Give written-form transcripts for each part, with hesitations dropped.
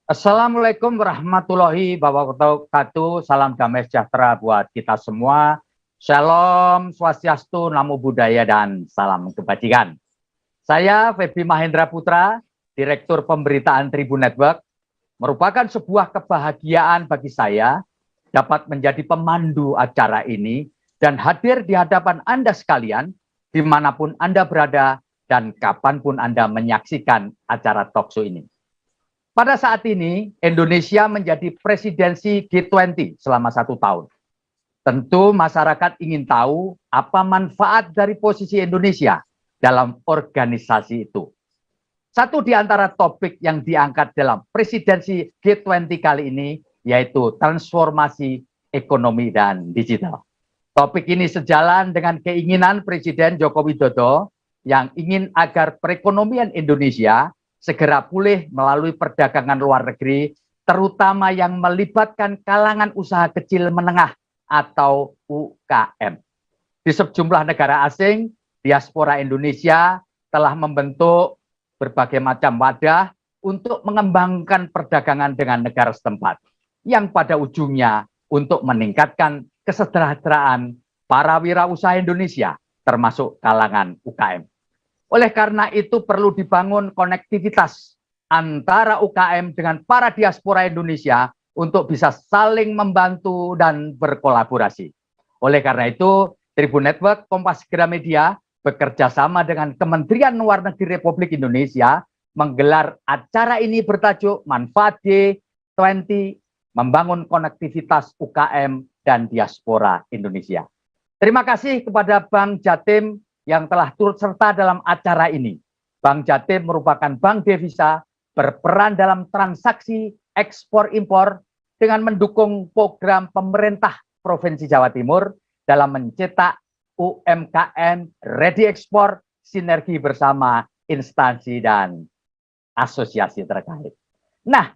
Assalamualaikum warahmatullahi wabarakatuh. Salam damai sejahtera buat kita semua. Shalom, swastiastu, namo buddhaya, dan salam kebajikan. Saya Feby Mahendra Putra, Direktur Pemberitaan Tribun Network. Merupakan sebuah kebahagiaan bagi saya dapat menjadi pemandu acara ini dan hadir di hadapan Anda sekalian, dimanapun Anda berada dan kapanpun Anda menyaksikan acara talkshow ini. Pada saat ini, Indonesia menjadi presidensi G20 selama 1 tahun. Tentu masyarakat ingin tahu apa manfaat dari posisi Indonesia dalam organisasi itu. Satu di antara topik yang diangkat dalam presidensi G20 kali ini, yaitu transformasi ekonomi dan digital. Topik ini sejalan dengan keinginan Presiden Joko Widodo yang ingin agar perekonomian Indonesia segera pulih melalui perdagangan luar negeri, terutama yang melibatkan kalangan usaha kecil menengah atau UKM. Di sejumlah negara asing, diaspora Indonesia telah membentuk berbagai macam wadah untuk mengembangkan perdagangan dengan negara setempat, yang pada ujungnya untuk meningkatkan kesejahteraan para wirausaha Indonesia, termasuk kalangan UKM. Oleh karena itu perlu dibangun konektivitas antara UKM dengan para diaspora Indonesia untuk bisa saling membantu dan berkolaborasi. Oleh karena itu, Tribun Network Kompas Gramedia bekerja sama dengan Kementerian Luar Negeri Republik Indonesia menggelar acara ini bertajuk Manfaat G20, membangun konektivitas UKM dan diaspora Indonesia. Terima kasih kepada Bank Jatim yang telah turut serta dalam acara ini. Bank Jatim merupakan bank devisa berperan dalam transaksi ekspor-impor dengan mendukung program pemerintah Provinsi Jawa Timur dalam mencetak UMKM ready ekspor, sinergi bersama instansi dan asosiasi terkait. Nah,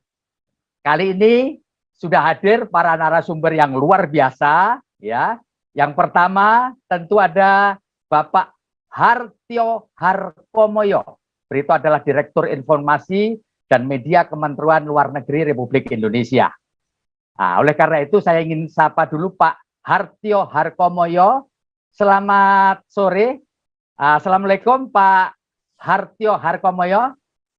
kali ini sudah hadir para narasumber yang luar biasa, ya. Yang pertama tentu ada Bapak Hartio Harkomoyo. Beliau adalah Direktur Informasi dan Media Kementerian Luar Negeri Republik Indonesia. Nah, oleh karena itu saya ingin sapa dulu Pak Hartio Harkomoyo. Selamat sore. Assalamualaikum Pak Hartio Harkomoyo.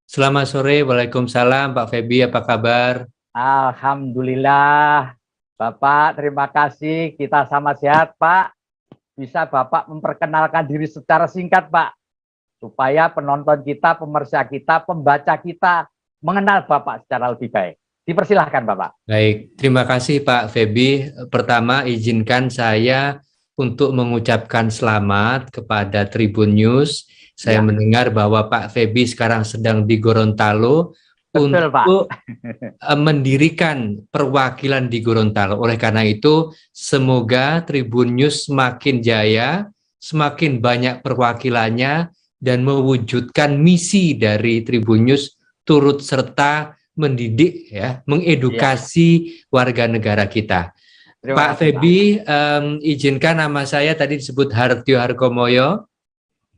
Selamat sore, waalaikumsalam Pak Feby, apa kabar? Alhamdulillah. Bapak, terima kasih. Kita sama sehat Pak. Bisa Bapak memperkenalkan diri secara singkat, Pak, supaya penonton kita, pemirsa kita, pembaca kita mengenal Bapak secara lebih baik. Dipersilahkan, Bapak. Baik, terima kasih Pak Feby. Pertama, izinkan saya untuk mengucapkan selamat kepada Tribun News. Saya mendengar bahwa Pak Feby sekarang sedang di Gorontalo. Betul, untuk Pak. mendirikan perwakilan di Gorontalo. Oleh karena itu, semoga Tribun News semakin jaya, semakin banyak perwakilannya, dan mewujudkan misi dari Tribun News turut serta mendidik, ya, mengedukasi warga negara kita. Pak Feby, izinkan nama saya tadi disebut Hartio Harkomoyo,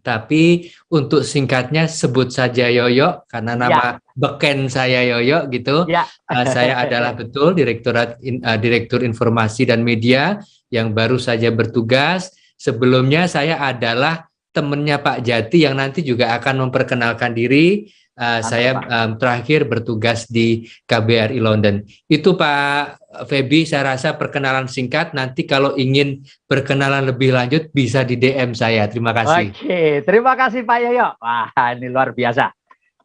tapi untuk singkatnya sebut saja Yoyo karena nama beken saya Yoyo gitu. Saya adalah betul Direktur Informasi dan Media yang baru saja bertugas. Sebelumnya saya adalah temannya Pak Jati yang nanti juga akan memperkenalkan diri. Saya terakhir bertugas di KBRI London. Itu Pak Feby, saya rasa perkenalan singkat. Nanti kalau ingin berkenalan lebih lanjut bisa di DM saya. Terima kasih. Oke, terima kasih Pak Yoyo. Wah, ini luar biasa.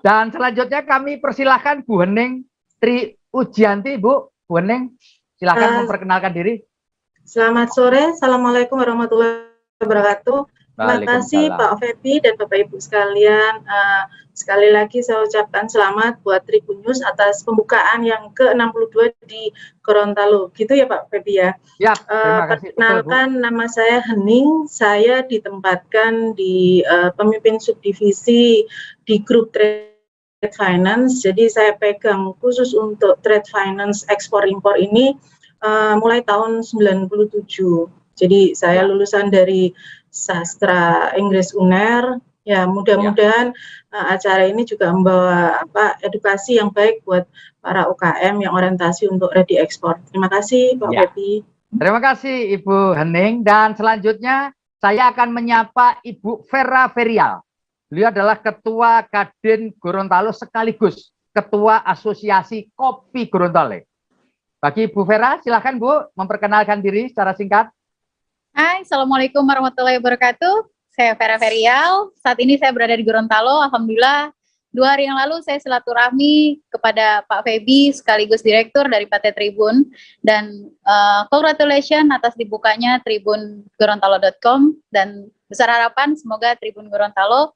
Dan selanjutnya kami persilahkan Bu Hening Tri Ujianti. Bu Hening, silakan memperkenalkan diri. Selamat sore, Assalamualaikum warahmatullahi wabarakatuh. Terima kasih Pak Feby dan Bapak Ibu sekalian. Sekali lagi saya ucapkan selamat buat Tribun News atas pembukaan yang ke-62 di Gorontalo. Gitu ya Pak Feby ya? Ya, terima kasih. Perkenalkan, nama saya Hening. Saya ditempatkan di pemimpin subdivisi di grup Trade Finance. Jadi saya pegang khusus untuk Trade Finance ekspor-impor ini mulai tahun 97. Jadi saya lulusan dari Sastra Inggris UNER, Ya, mudah-mudahan acara ini juga membawa edukasi yang baik buat para UKM yang orientasi untuk ready ekspor. Terima kasih, Pak Febi. Terima kasih Ibu Hening, dan selanjutnya saya akan menyapa Ibu Vera Ferial. Beliau adalah Ketua Kadin Gorontalo sekaligus Ketua Asosiasi Kopi Gorontalo. Bagi Ibu Vera, silakan Bu memperkenalkan diri secara singkat. Hai, Assalamualaikum warahmatullahi wabarakatuh. Saya Vera Ferial. Saat ini saya berada di Gorontalo. Alhamdulillah, 2 hari yang lalu saya silaturahmi kepada Pak Febi sekaligus Direktur dari PT Tribun. Dan congratulations atas dibukanya tribungorontalo.com. Dan besar harapan semoga Tribun Gorontalo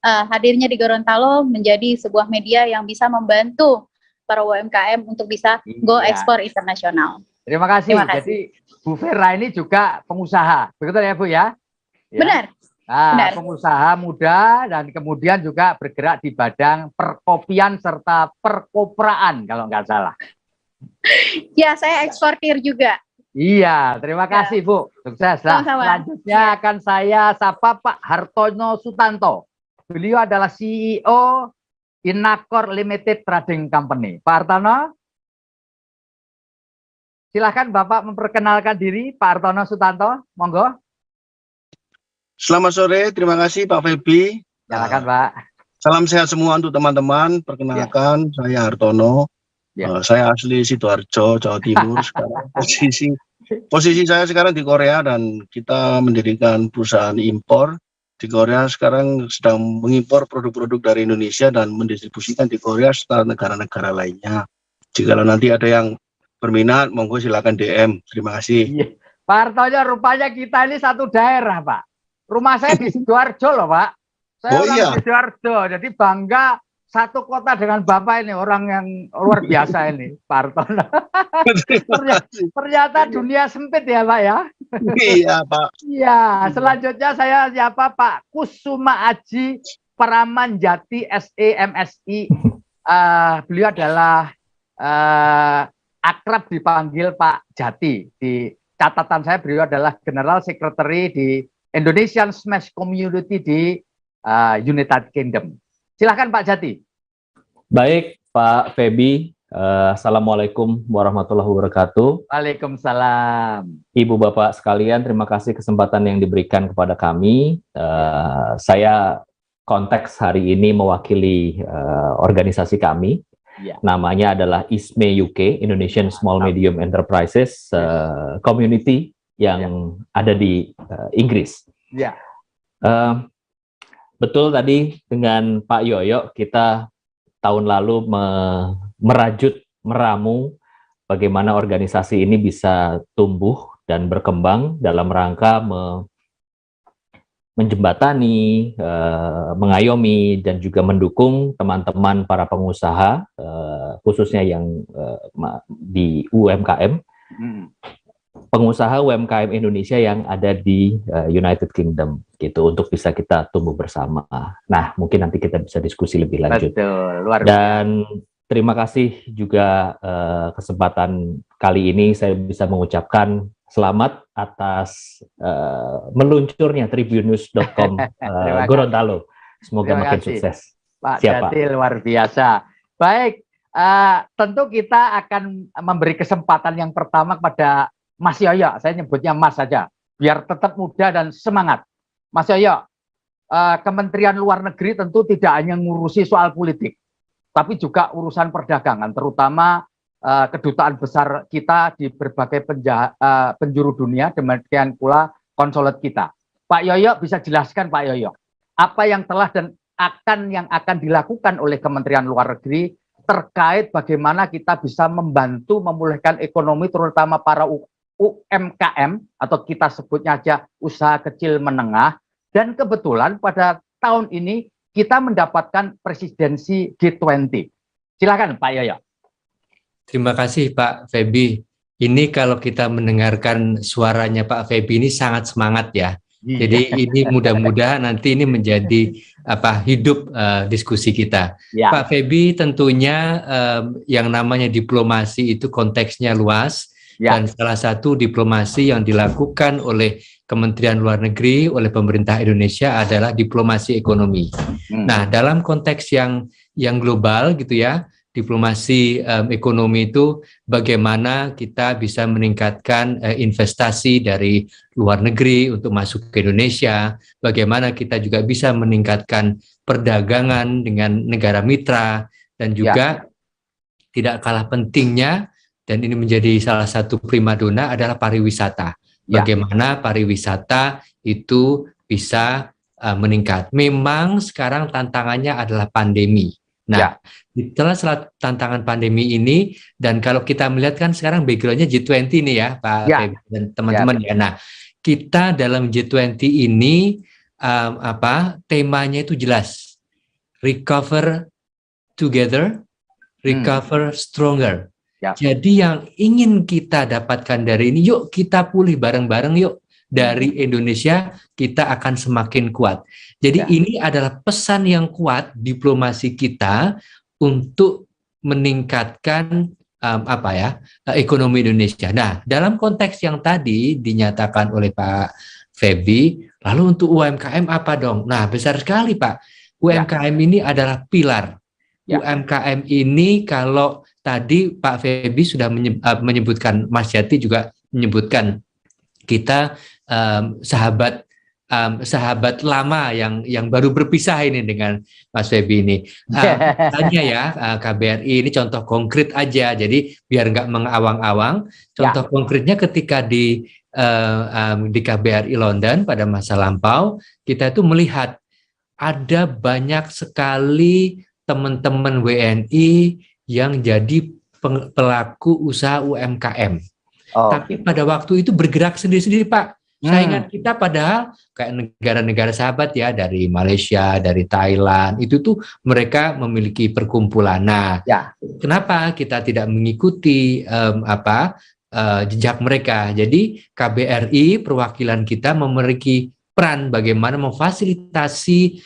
hadirnya di Gorontalo menjadi sebuah media yang bisa membantu para UMKM untuk bisa go ekspor internasional. Terima kasih. Jadi Bu Vera ini juga pengusaha, betul ya Bu ya? Benar. Nah, pengusaha muda dan kemudian juga bergerak di bidang perkopian serta perkopraan kalau nggak salah. Ya, saya eksportir juga. Iya, terima kasih Bu. Sukses. Selanjutnya akan saya sapa Pak Hartono Sutanto. Beliau adalah CEO Innacor Limited Trading Company. Pak Hartono, silakan Bapak memperkenalkan diri. Pak Hartono Sutanto, monggo. Selamat sore, terima kasih Pak Febi. Silakan Pak. Salam sehat semua untuk teman-teman. Perkenalkan, saya Hartono. Saya asli Sidoarjo, Jawa Timur. Sekarang posisi saya sekarang di Korea dan kita mendirikan perusahaan impor di Korea. Sekarang sedang mengimpor produk-produk dari Indonesia dan mendistribusikan di Korea serta negara-negara lainnya. Jika nanti ada yang berminat, monggo silakan DM. Terima kasih. Pak Hartono, rupanya kita ini satu daerah Pak. Rumah saya di Sidoarjo loh Pak. Saya orang Sidoarjo, jadi bangga satu kota dengan Bapak ini, orang yang luar biasa ini, Pak Hartono. Ternyata dunia sempit ya Pak ya. Iya Pak. Iya, selanjutnya saya siapa Pak Kusuma Aji Pramanjati SEMSI. Beliau adalah akrab dipanggil Pak Jati. Di catatan saya beliau adalah General Secretary di Indonesian Smash Community di United Kingdom. Silahkan Pak Jati. Baik Pak Febi, Assalamualaikum warahmatullahi wabarakatuh. Waalaikumsalam. Ibu Bapak sekalian, terima kasih kesempatan yang diberikan kepada kami. Saya konteks hari ini mewakili organisasi kami. Namanya adalah ISME UK, Indonesian Small Medium Enterprises Community, yang ada di Inggris. Betul tadi dengan Pak Yoyo, kita tahun lalu meramu bagaimana organisasi ini bisa tumbuh dan berkembang dalam rangka menjembatani, mengayomi, dan juga mendukung teman-teman para pengusaha, khususnya yang di UMKM, pengusaha UMKM Indonesia yang ada di United Kingdom gitu, untuk bisa kita tumbuh bersama. Nah, mungkin nanti kita bisa diskusi lebih lanjut. Betul, luar biasa. Dan terima kasih juga kesempatan kali ini saya bisa mengucapkan selamat atas meluncurnya tribunnews.com Gorontalo. Semoga makin sukses. Pak Jati, luar biasa. Baik, tentu kita akan memberi kesempatan yang pertama kepada Mas Yoyo, saya nyebutnya Mas saja, biar tetap muda dan semangat. Mas Yoyo, Kementerian Luar Negeri tentu tidak hanya ngurusi soal politik, tapi juga urusan perdagangan, terutama kedutaan besar kita di berbagai penjuru dunia, demikian pula konsulat kita. Pak Yoyo bisa jelaskan Pak Yoyo, apa yang telah dan yang akan dilakukan oleh Kementerian Luar Negeri terkait bagaimana kita bisa membantu memulihkan ekonomi, terutama para UMKM atau kita sebutnya aja usaha kecil menengah, dan kebetulan pada tahun ini kita mendapatkan presidensi G20. Silakan Pak Yoyo. Terima kasih Pak Febi. Ini kalau kita mendengarkan suaranya Pak Febi ini sangat semangat ya. Jadi ini mudah-mudahan nanti ini menjadi hidup diskusi kita. Pak Febi, tentunya yang namanya diplomasi itu konteksnya luas. Dan salah satu diplomasi yang dilakukan oleh Kementerian Luar Negeri, oleh pemerintah Indonesia adalah diplomasi ekonomi. Nah, dalam konteks yang global gitu ya, diplomasi ekonomi itu bagaimana kita bisa meningkatkan investasi dari luar negeri untuk masuk ke Indonesia, bagaimana kita juga bisa meningkatkan perdagangan dengan negara mitra, dan juga tidak kalah pentingnya, dan ini menjadi salah satu primadona adalah pariwisata. Bagaimana pariwisata itu bisa meningkat. Memang sekarang tantangannya adalah pandemi. Nah, setelah tantangan pandemi ini, dan kalau kita melihat kan sekarang background-nya G20 nih ya, Pak Feby dan teman-teman ya. Nah, kita dalam G20 ini temanya itu jelas, recover together, recover stronger. Jadi yang ingin kita dapatkan dari ini, yuk kita pulih bareng-bareng yuk. Dari Indonesia kita akan semakin kuat. Jadi ini adalah pesan yang kuat diplomasi kita untuk meningkatkan ekonomi Indonesia. Nah, dalam konteks yang tadi dinyatakan oleh Pak Feby, lalu untuk UMKM apa dong? Nah, besar sekali Pak. UMKM ini adalah pilar. UMKM ini kalau tadi Pak Feby sudah menyebutkan, Mas Yati juga menyebutkan, kita sahabat lama yang baru berpisah ini dengan Mas Feby ini. Tanya ya, KBRI ini contoh konkret aja, jadi biar nggak mengawang-awang. Contoh konkretnya ketika di KBRI London pada masa lampau, kita itu melihat ada banyak sekali teman-teman WNI yang jadi pelaku usaha UMKM. Tapi pada waktu itu bergerak sendiri-sendiri Pak. Saingan kita padahal kayak negara-negara sahabat ya, dari Malaysia, dari Thailand, itu tuh mereka memiliki perkumpulan. Nah, kenapa kita tidak mengikuti jejak mereka? Jadi KBRI perwakilan kita memiliki peran bagaimana memfasilitasi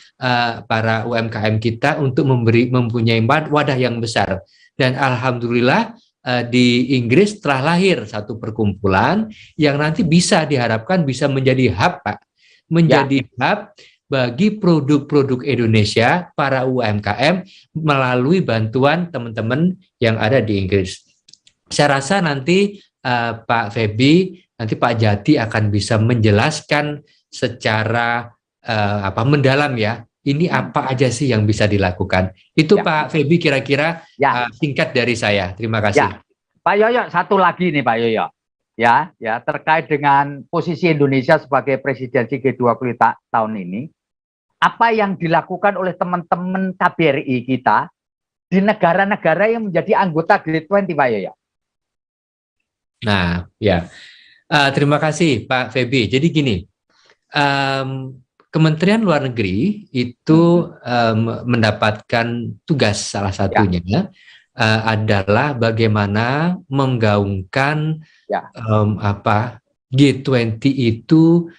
para UMKM kita untuk mempunyai wadah yang besar. Dan alhamdulillah di Inggris telah lahir satu perkumpulan yang nanti bisa diharapkan bisa menjadi hub, Pak. Menjadi hub bagi produk-produk Indonesia, para UMKM, melalui bantuan teman-teman yang ada di Inggris. Saya rasa nanti Pak Feby, nanti Pak Jati akan bisa menjelaskan secara mendalam ya, ini apa aja sih yang bisa dilakukan. Itu Pak Feby kira-kira singkat dari saya. Terima kasih. Pak Yoyo, satu lagi nih Pak Yoyo. Ya, terkait dengan posisi Indonesia sebagai presidensi G20 tahun ini, apa yang dilakukan oleh teman-teman KBRI kita di negara-negara yang menjadi anggota G20, Pak Yoyo? Nah, ya. Terima kasih Pak Feby. Jadi gini, Kementerian Luar Negeri itu mendapatkan tugas salah satunya adalah bagaimana menggaungkan G20 itu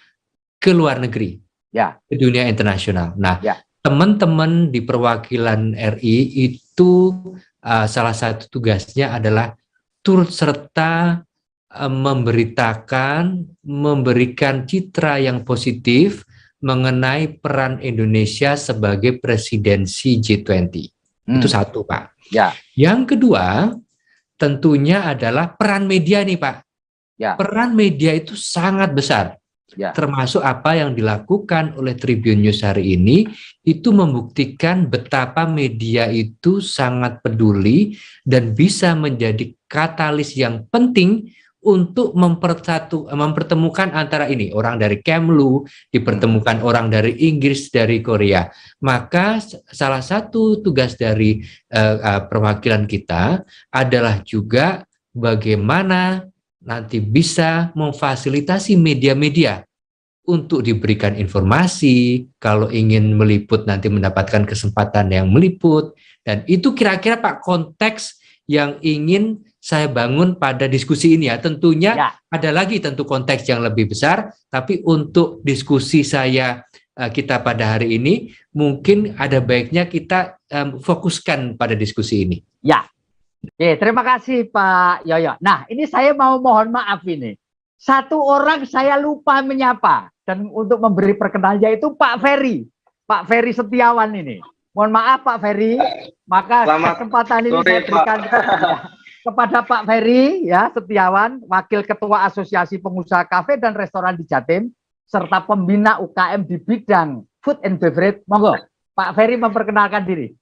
ke luar negeri, ke dunia internasional. Nah, teman-teman di perwakilan RI itu salah satu tugasnya adalah turut serta memberikan citra yang positif mengenai peran Indonesia sebagai presidensi G20. Itu satu, Pak. Yang kedua, tentunya adalah peran media nih, Pak. Peran media itu sangat besar. Termasuk apa yang dilakukan oleh Tribun News hari ini, itu membuktikan betapa media itu sangat peduli dan bisa menjadi katalis yang penting untuk mempertemukan antara ini, orang dari Kemlu dipertemukan orang dari Inggris, dari Korea. Maka salah satu tugas dari perwakilan kita adalah juga bagaimana nanti bisa memfasilitasi media-media untuk diberikan informasi, kalau ingin meliput nanti mendapatkan kesempatan yang meliput. Dan itu kira-kira Pak konteks yang ingin saya bangun pada diskusi ini ya. Tentunya ada lagi tentu konteks yang lebih besar, tapi untuk diskusi kita pada hari ini mungkin ada baiknya kita fokuskan pada diskusi ini. Oke, terima kasih Pak Yoyo. Nah, ini saya mau mohon maaf ini. Satu orang saya lupa menyapa dan untuk memberi perkenalan yaitu Pak Ferry. Pak Ferry Setiawan ini. Mohon maaf Pak Ferry, maka kesempatan ini saya berikan kepada Pak Ferry ya Setiawan, Wakil Ketua Asosiasi Pengusaha Kafe dan Restoran di Jatim, serta pembina UKM di bidang food and beverage. Monggo, Pak Ferry memperkenalkan diri.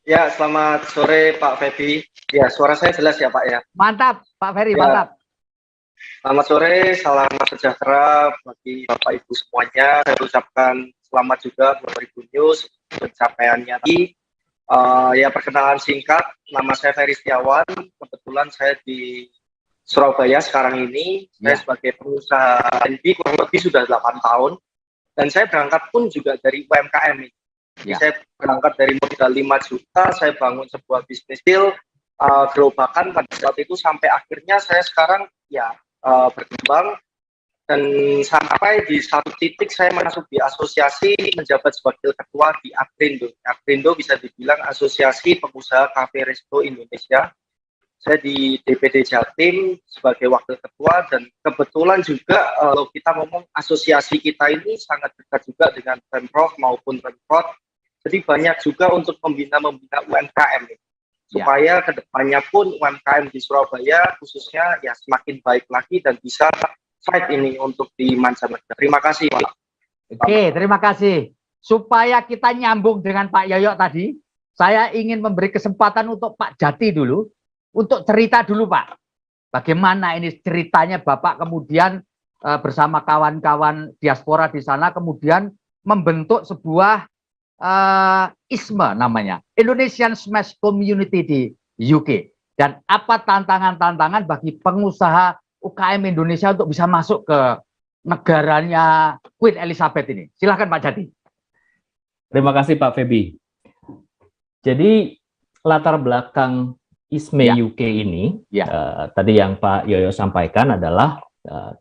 Ya, selamat sore Pak Febi. Ya, suara saya jelas ya Pak ya? Mantap, Pak Ferry, ya. Mantap. Selamat sore, salam sejahtera bagi Bapak Ibu semuanya. Saya ucapkan selamat juga buat Tribun News, pencapaiannya tadi. Ya, perkenalan singkat, nama saya Ferry Setiawan. Kebetulan saya di Surabaya sekarang ini. Saya sebagai pengusaha F&B kurang lebih sudah 8 tahun. Dan saya berangkat pun juga dari UMKM ini. Jadi saya berangkat dari modal 5 juta, saya bangun sebuah bisnis deal, gerobakan pada saat itu sampai akhirnya saya sekarang ya berkembang dan sampai di satu titik saya masuk di asosiasi menjabat sebagai ketua di Akrindo. Akrindo bisa dibilang Asosiasi Pengusaha Kafe Resto Indonesia. Saya di DPD Jatim sebagai wakil ketua dan kebetulan juga kalau kita ngomong asosiasi kita ini sangat dekat juga dengan Pemprov maupun Pemprov. Jadi banyak juga untuk membina UMKM supaya kedepannya pun UMKM di Surabaya khususnya ya semakin baik lagi dan bisa fight ini untuk di mancanegara. Terima kasih Pak. Oke, terima kasih. Supaya kita nyambung dengan Pak Yoyo tadi, saya ingin memberi kesempatan untuk Pak Jati dulu. Untuk cerita dulu Pak, bagaimana ini ceritanya Bapak kemudian bersama kawan-kawan diaspora di sana kemudian membentuk sebuah ISME namanya, Indonesian Smash Community di UK. Dan apa tantangan-tantangan bagi pengusaha UKM Indonesia untuk bisa masuk ke negaranya Queen Elizabeth ini. Silahkan Pak Jati. Terima kasih Pak Febi. Jadi latar belakang ISME UK ini, tadi yang Pak Yoyo sampaikan adalah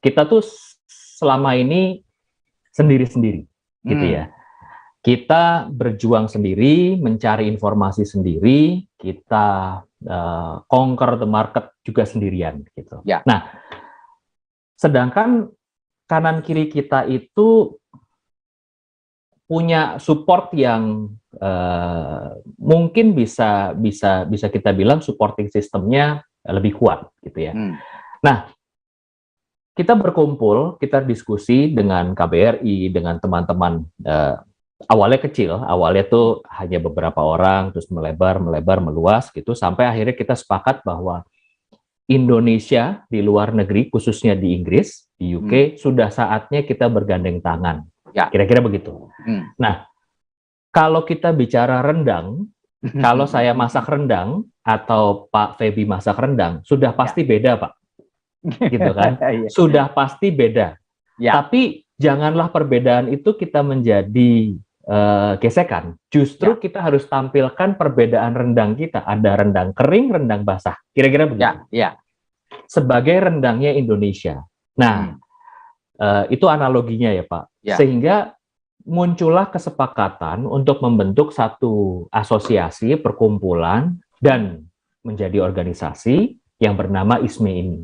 kita tuh selama ini sendiri-sendiri, gitu ya. Kita berjuang sendiri, mencari informasi sendiri, kita conquer the market juga sendirian, gitu. Nah, sedangkan kanan kiri kita itu punya support yang mungkin bisa kita bilang supporting sistemnya lebih kuat gitu ya. Nah, kita berkumpul, kita diskusi dengan KBRI, dengan teman-teman awalnya kecil, awalnya tuh hanya beberapa orang, terus melebar, meluas gitu, sampai akhirnya kita sepakat bahwa Indonesia di luar negeri, khususnya di Inggris, di UK, sudah saatnya kita bergandeng tangan. Kira-kira begitu. Nah, kalau kita bicara rendang, kalau saya masak rendang atau Pak Febi masak rendang, sudah pasti beda, Pak. Gitu kan? Sudah pasti beda. Tapi janganlah perbedaan itu kita menjadi gesekan. Justru kita harus tampilkan perbedaan rendang kita. Ada rendang kering, rendang basah. Kira-kira begitu. Sebagai rendangnya Indonesia. Nah, itu analoginya ya Pak. Sehingga muncullah kesepakatan untuk membentuk satu asosiasi, perkumpulan, dan menjadi organisasi yang bernama ISME ini.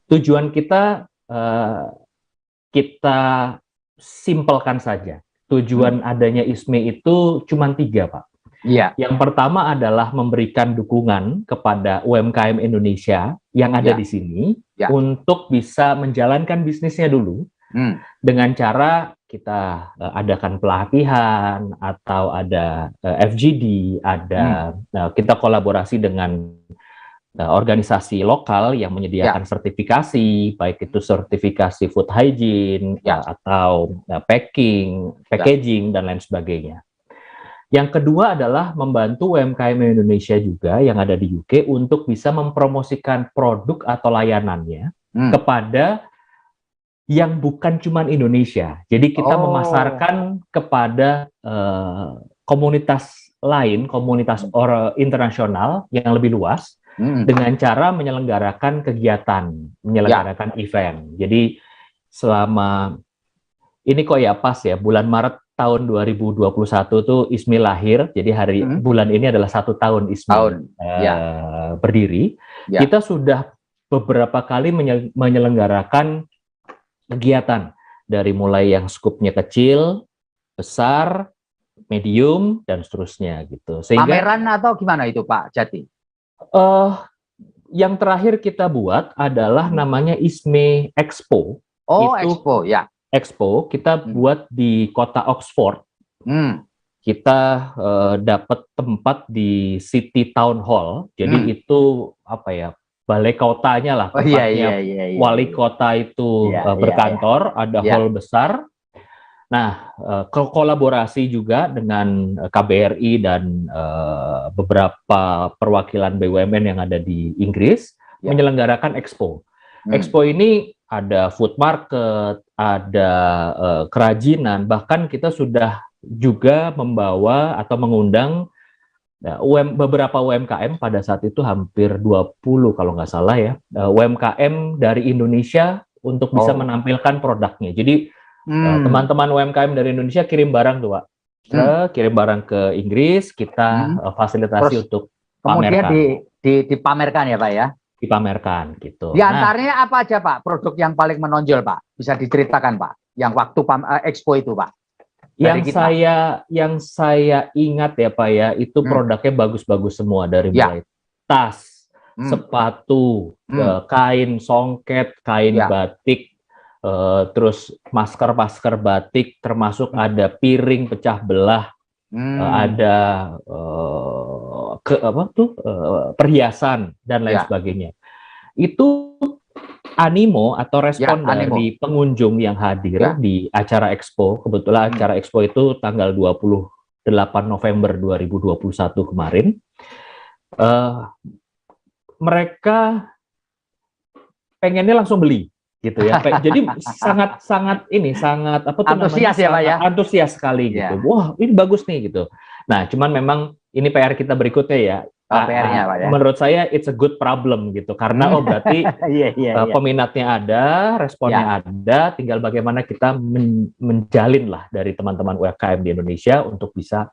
Tujuan kita, kita simpelkan saja. Tujuan adanya ISME itu cuma 3, Pak. Yang pertama adalah memberikan dukungan kepada UMKM Indonesia yang ada di sini untuk bisa menjalankan bisnisnya dulu dengan cara kita adakan pelatihan atau ada FGD, ada kita kolaborasi dengan organisasi lokal yang menyediakan sertifikasi, baik itu sertifikasi food hygiene atau packaging dan lain sebagainya. Yang kedua adalah membantu UMKM Indonesia juga yang ada di UK untuk bisa mempromosikan produk atau layanannya kepada yang bukan cuma Indonesia. Jadi kita memasarkan kepada komunitas lain, komunitas internasional yang lebih luas dengan cara menyelenggarakan kegiatan, menyelenggarakan event. Jadi selama ini kok ya pas ya, bulan Maret tahun 2021 tuh ISMI lahir, jadi bulan ini adalah 1 tahun ISMI berdiri. Kita sudah beberapa kali menyelenggarakan kegiatan dari mulai yang skupnya kecil, besar, medium, dan seterusnya gitu. Sehingga pameran atau gimana itu Pak Jati? Yang terakhir kita buat adalah namanya ISMI Expo. Oh, itu Expo ya. Expo kita buat di kota Oxford. Kita dapat tempat di City Town Hall. Jadi itu apa ya? Balai kotanya lah, tempatnya wali kota itu berkantor, ada hall besar. Nah, kolaborasi juga dengan KBRI dan beberapa perwakilan BUMN yang ada di Inggris menyelenggarakan Expo. Expo ini ada food market, ada kerajinan, bahkan kita sudah juga membawa atau mengundang beberapa UMKM pada saat itu hampir 20 kalau nggak salah ya, UMKM dari Indonesia untuk bisa menampilkan produknya. Jadi teman-teman UMKM dari Indonesia kirim barang tuh Pak, kirim barang ke Inggris, kita fasilitasi untuk kemudian dipamerkan ya Pak ya? Dipamerkan gitu. Di antaranya apa aja Pak produk yang paling menonjol Pak? Bisa diceritakan Pak, yang waktu Expo itu Pak? Yang saya ingat ya Pak ya, itu produknya bagus-bagus semua, dari mulai tas, sepatu, kain songket, kain batik, terus masker batik, termasuk ada piring pecah belah, ada perhiasan dan lain sebagainya. Itu animo atau respon dari pengunjung yang hadir di acara Expo. Kebetulan acara Expo itu tanggal 28 November 2021 kemarin. Mereka pengennya langsung beli gitu ya. Jadi sangat antusias ya Pak ya. Antusias sekali gitu. Wah, ini bagus nih gitu. Nah, cuman memang ini PR kita berikutnya ya. PR-nya Pak ya. Menurut saya it's a good problem gitu, karena berarti peminatnya ada, responnya ada, tinggal bagaimana kita menjalin lah dari teman-teman UMKM di Indonesia untuk bisa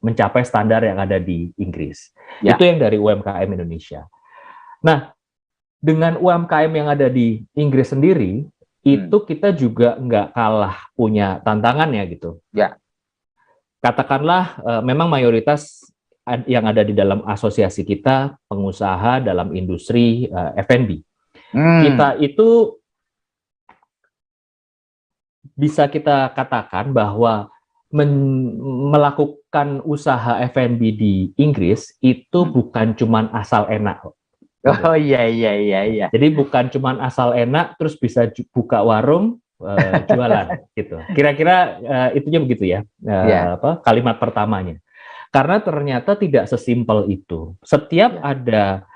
mencapai standar yang ada di Inggris. Itu yang dari UMKM Indonesia. Nah, dengan UMKM yang ada di Inggris sendiri, itu kita juga nggak kalah punya tantangannya gitu. Katakanlah memang mayoritas yang ada di dalam asosiasi kita pengusaha dalam industri F&B. Kita itu bisa kita katakan bahwa melakukan usaha F&B di Inggris itu bukan cuman asal enak. Oh iya. Jadi bukan cuman asal enak terus bisa buka warung jualan gitu. Kira-kira itunya begitu ya. Kalimat pertamanya. Karena ternyata tidak sesimpel itu. Setiap ada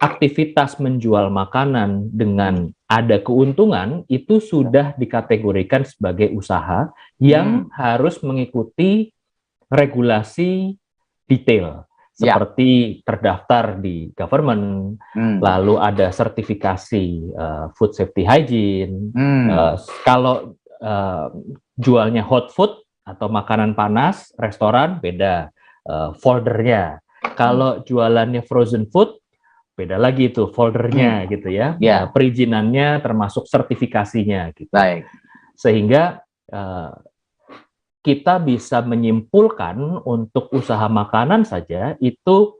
aktivitas menjual makanan dengan ada keuntungan, itu sudah dikategorikan sebagai usaha yang harus mengikuti regulasi detail. Seperti terdaftar di government, lalu ada sertifikasi food safety hygiene. Kalau jualnya hot food, atau makanan panas, restoran, beda foldernya. Kalau jualannya frozen food, beda lagi itu foldernya gitu ya. Perizinannya termasuk sertifikasinya gitu. Sehingga kita bisa menyimpulkan untuk usaha makanan saja itu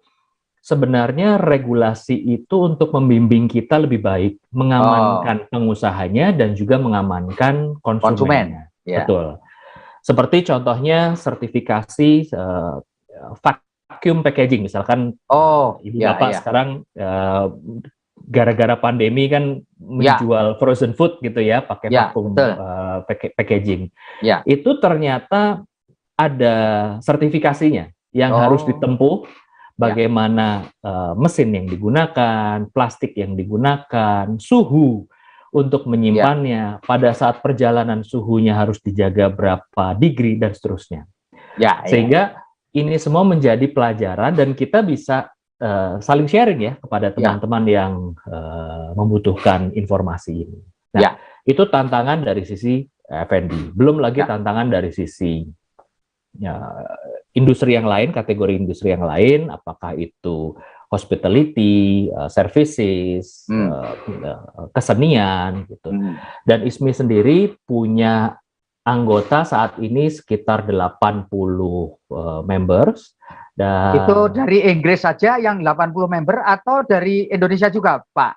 sebenarnya regulasi itu untuk membimbing kita lebih baik, mengamankan pengusahanya dan juga mengamankan konsumennya. Betul. Seperti contohnya sertifikasi vacuum packaging, misalkan Ibu Bapak sekarang gara-gara pandemi kan menjual frozen food gitu ya, pakai vacuum packaging. Itu ternyata ada sertifikasinya yang harus ditempuh, bagaimana mesin yang digunakan, plastik yang digunakan, suhu untuk menyimpannya, pada saat perjalanan suhunya harus dijaga berapa degree dan seterusnya. Sehingga ini semua menjadi pelajaran dan kita bisa saling sharing ya kepada teman-teman yang membutuhkan informasi ini. Nah, itu tantangan dari sisi Effendi. Belum lagi tantangan dari sisi industri yang lain, kategori industri yang lain, apakah itu hospitality, services, kesenian, gitu. Dan ISMI sendiri punya anggota saat ini sekitar 80 members. Dan itu dari Inggris saja yang 80 member atau dari Indonesia juga, Pak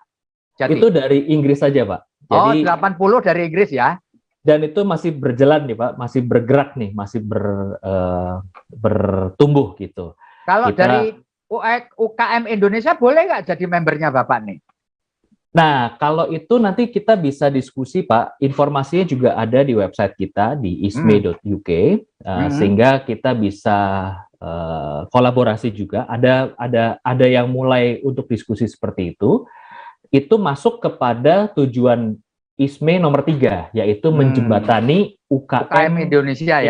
Jati? Itu dari Inggris saja, Pak. Jadi, 80 dari Inggris ya? Dan itu masih berjalan nih, Pak, masih bergerak nih, masih bertumbuh gitu. Kalau dari UKM Indonesia boleh nggak jadi membernya Bapak nih? Nah, kalau itu nanti kita bisa diskusi, Pak. Informasinya juga ada di website kita di isme.uk, sehingga kita bisa kolaborasi juga. Ada yang mulai untuk diskusi seperti itu. Itu masuk kepada tujuan ISME nomor 3, yaitu menjembatani UKM Indonesia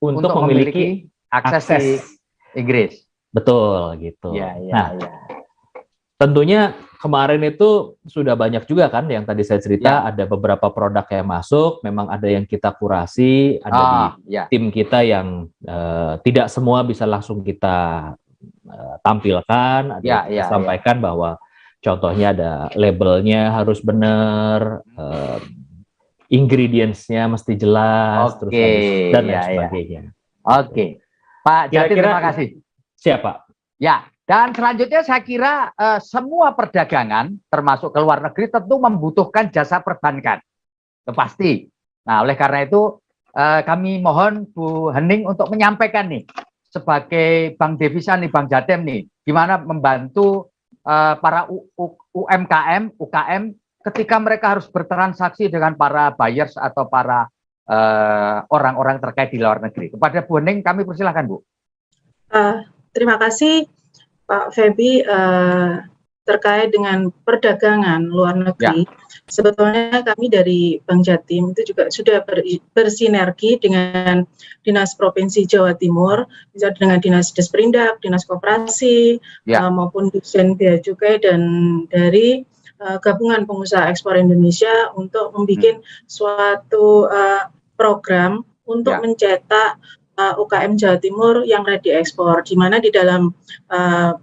untuk memiliki akses Inggris. Betul, gitu. Tentunya kemarin itu sudah banyak juga kan yang tadi saya cerita, ada beberapa produk yang masuk, memang ada yang kita kurasi, ada di tim kita yang tidak semua bisa langsung kita tampilkan, ada yang kita sampaikan bahwa contohnya ada labelnya harus benar, ingredients-nya mesti jelas, terus dan lain sebagainya. Pak Jati, terima kasih. Siapa? Ya. Dan selanjutnya saya kira semua perdagangan termasuk ke luar negeri tentu membutuhkan jasa perbankan. Itu pasti. Nah, oleh karena itu kami mohon Bu Hening untuk menyampaikan nih sebagai Bank Devisa nih, Bank Jatim nih, gimana membantu para UKM ketika mereka harus bertransaksi dengan para buyers atau para orang-orang terkait di luar negeri. Kepada Bu Hening kami persilahkan, Bu. Terima kasih Pak Febi, terkait dengan perdagangan luar negeri, sebetulnya kami dari Bank Jatim itu juga sudah bersinergi dengan Dinas Provinsi Jawa Timur, bisa dengan Dinas Desperindak, Dinas Koperasi, maupun Dirjen Bea Cukai, dan dari Gabungan Pengusaha Ekspor Indonesia untuk membuat suatu program untuk mencetak UKM Jawa Timur yang ready ekspor, di mana di dalam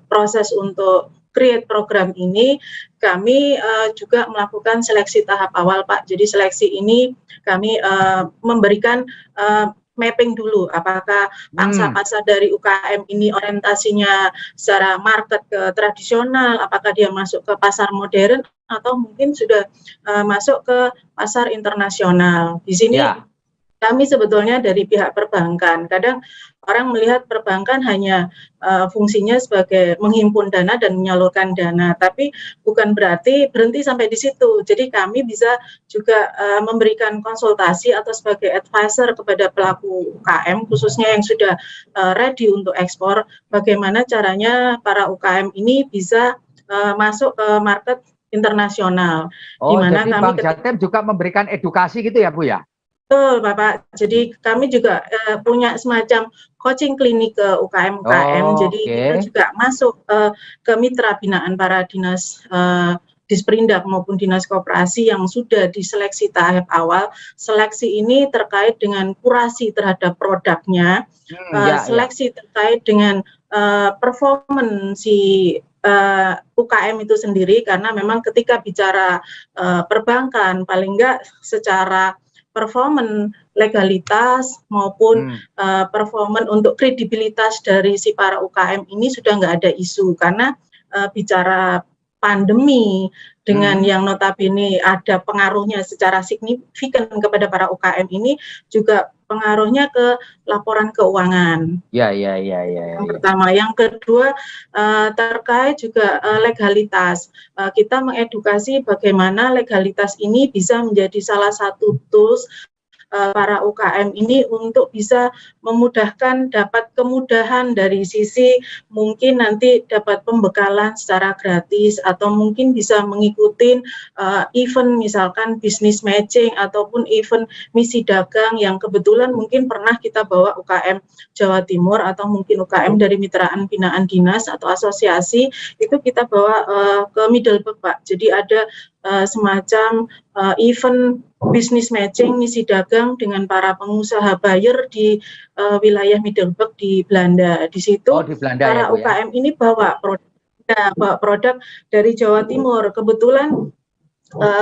proses untuk create program ini kami juga melakukan seleksi tahap awal, Pak. Jadi seleksi ini kami memberikan mapping dulu apakah pangsa pasar dari UKM ini orientasinya secara market ke tradisional, apakah dia masuk ke pasar modern atau mungkin sudah masuk ke pasar internasional. Di sini kami sebetulnya dari pihak perbankan, kadang orang melihat perbankan hanya fungsinya sebagai menghimpun dana dan menyalurkan dana, tapi bukan berarti berhenti sampai di situ. Jadi kami bisa juga memberikan konsultasi atau sebagai advisor kepada pelaku UKM, khususnya yang sudah ready untuk ekspor, bagaimana caranya para UKM ini bisa masuk ke market internasional. Jadi Bank Jatim juga memberikan edukasi gitu ya, Bu ya? Betul, Bapak. Jadi kami juga punya semacam coaching klinik ke UKM-UKM. Jadi kita juga masuk ke mitra binaan para dinas Disperindak maupun dinas koperasi yang sudah diseleksi tahap awal. Seleksi ini terkait dengan kurasi terhadap produknya, seleksi terkait dengan performance si UKM itu sendiri, karena memang ketika bicara perbankan paling enggak secara performan legalitas maupun performan untuk kredibilitas dari si para UKM ini sudah nggak ada isu, karena bicara pandemi dengan yang notabene ada pengaruhnya secara signifikan kepada para UKM ini juga pengaruhnya ke laporan keuangan. Yang pertama, yang kedua terkait juga legalitas. Kita mengedukasi bagaimana legalitas ini bisa menjadi salah satu tools para UKM ini untuk bisa memudahkan, dapat kemudahan dari sisi mungkin nanti dapat pembekalan secara gratis atau mungkin bisa mengikuti event misalkan business matching ataupun event misi dagang yang kebetulan mungkin pernah kita bawa UKM Jawa Timur atau mungkin UKM dari mitraan binaan dinas atau asosiasi, itu kita bawa ke Middleburg, Pak. Jadi ada semacam event business matching, misi dagang dengan para pengusaha buyer di wilayah Middelburg di Belanda. Di situ di Belanda, para ya, Bu, UKM ini bawa produk dari Jawa Timur. Kebetulan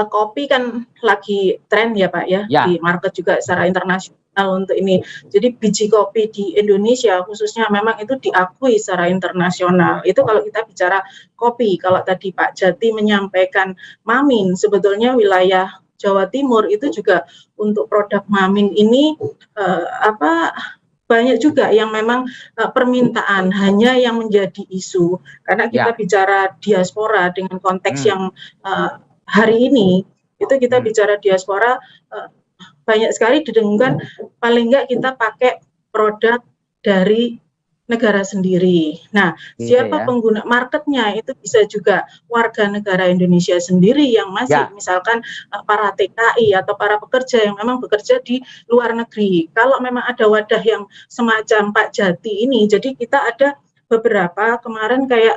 kopi kan lagi tren ya Pak ya, di market juga secara internasional untuk ini. Jadi biji kopi di Indonesia khususnya memang itu diakui secara internasional. Itu kalau kita bicara kopi. Kalau tadi Pak Jati menyampaikan Mamin, sebetulnya wilayah Jawa Timur itu juga untuk produk Mamin ini banyak juga yang memang permintaan, hanya yang menjadi isu. Karena kita bicara diaspora dengan konteks yang hari ini, itu kita bicara diaspora, banyak sekali didengungkan, paling enggak kita pakai produk dari negara sendiri. Nah, siapa pengguna marketnya itu bisa juga warga negara Indonesia sendiri yang masih misalkan para TKI atau para pekerja yang memang bekerja di luar negeri. Kalau memang ada wadah yang semacam Pak Jati ini, jadi kita ada beberapa kemarin kayak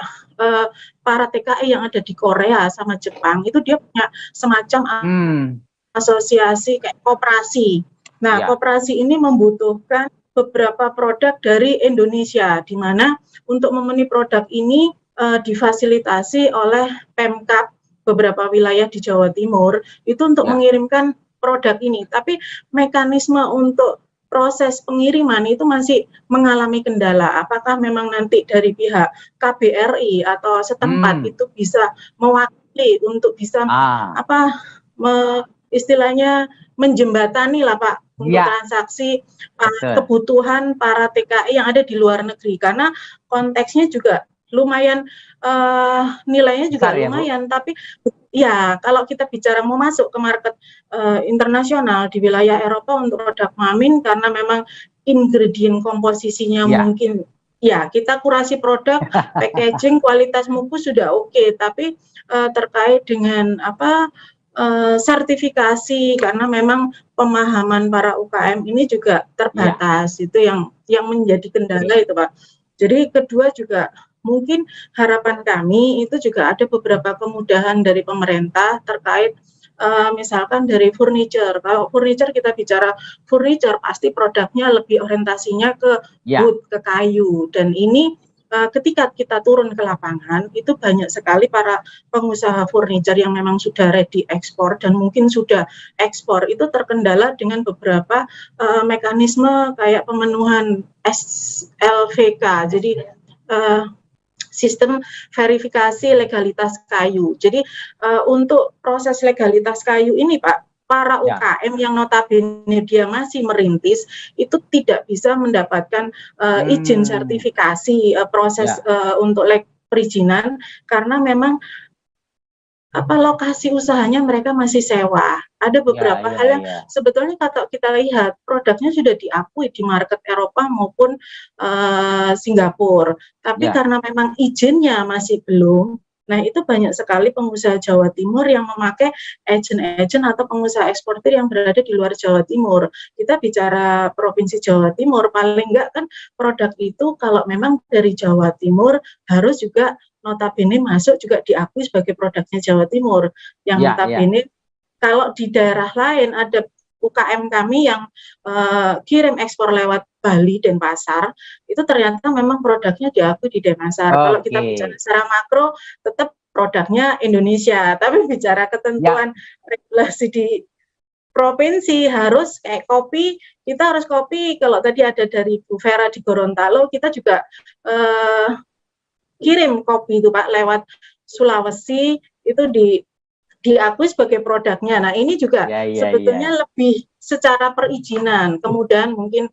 para TKI yang ada di Korea sama Jepang, itu dia punya semacam asosiasi kayak koperasi. Nah, koperasi ini membutuhkan beberapa produk dari Indonesia, di mana untuk memenuhi produk ini difasilitasi oleh Pemkab beberapa wilayah di Jawa Timur itu untuk mengirimkan produk ini. Tapi mekanisme untuk proses pengiriman itu masih mengalami kendala. Apakah memang nanti dari pihak KBRI atau setempat itu bisa mewakili untuk bisa istilahnya menjembatani lah Pak untuk transaksi kebutuhan para TKI yang ada di luar negeri, karena konteksnya juga lumayan nilainya juga lumayan, tapi ya kalau kita bicara mau masuk ke market internasional di wilayah Eropa untuk produk Mamin, karena memang ingredient komposisinya mungkin kita kurasi produk, packaging, kualitas muku sudah oke, tapi terkait dengan sertifikasi, karena memang pemahaman para UKM ini juga terbatas, itu yang menjadi kendala itu Pak. Jadi kedua juga mungkin harapan kami itu juga ada beberapa kemudahan dari pemerintah terkait misalkan dari furniture. Kalau furniture kita bicara furniture pasti produknya lebih orientasinya ke wood, ke kayu, dan ini ketika kita turun ke lapangan itu banyak sekali para pengusaha furniture yang memang sudah ready ekspor dan mungkin sudah ekspor itu terkendala dengan beberapa mekanisme kayak pemenuhan SLVK, jadi sistem verifikasi legalitas kayu. Jadi untuk proses legalitas kayu ini Pak, para UKM yang notabene dia masih merintis itu tidak bisa mendapatkan izin sertifikasi proses untuk perizinan, karena memang lokasi usahanya mereka masih sewa. Ada beberapa hal yang sebetulnya kalau kita lihat produknya sudah diakui di market Eropa maupun Singapura, tapi karena memang izinnya masih belum. Nah, itu banyak sekali pengusaha Jawa Timur yang memakai agen-agen atau pengusaha eksportir yang berada di luar Jawa Timur. Kita bicara Provinsi Jawa Timur, paling enggak kan produk itu kalau memang dari Jawa Timur harus juga notabene masuk juga diakui sebagai produknya Jawa Timur. Yang notabene kalau di daerah lain ada UKM kami yang kirim ekspor lewat Bali, Denpasar, itu ternyata memang produknya diakui di Denpasar. Kalau kita bicara secara makro, tetap produknya Indonesia. Tapi bicara ketentuan regulasi di provinsi harus kayak kopi, kita harus kopi. Kalau tadi ada dari Bu Vera di Gorontalo, kita juga kirim kopi itu Pak lewat Sulawesi, itu diakui sebagai produknya. Nah, ini juga sebetulnya lebih secara perizinan. Kemudian mungkin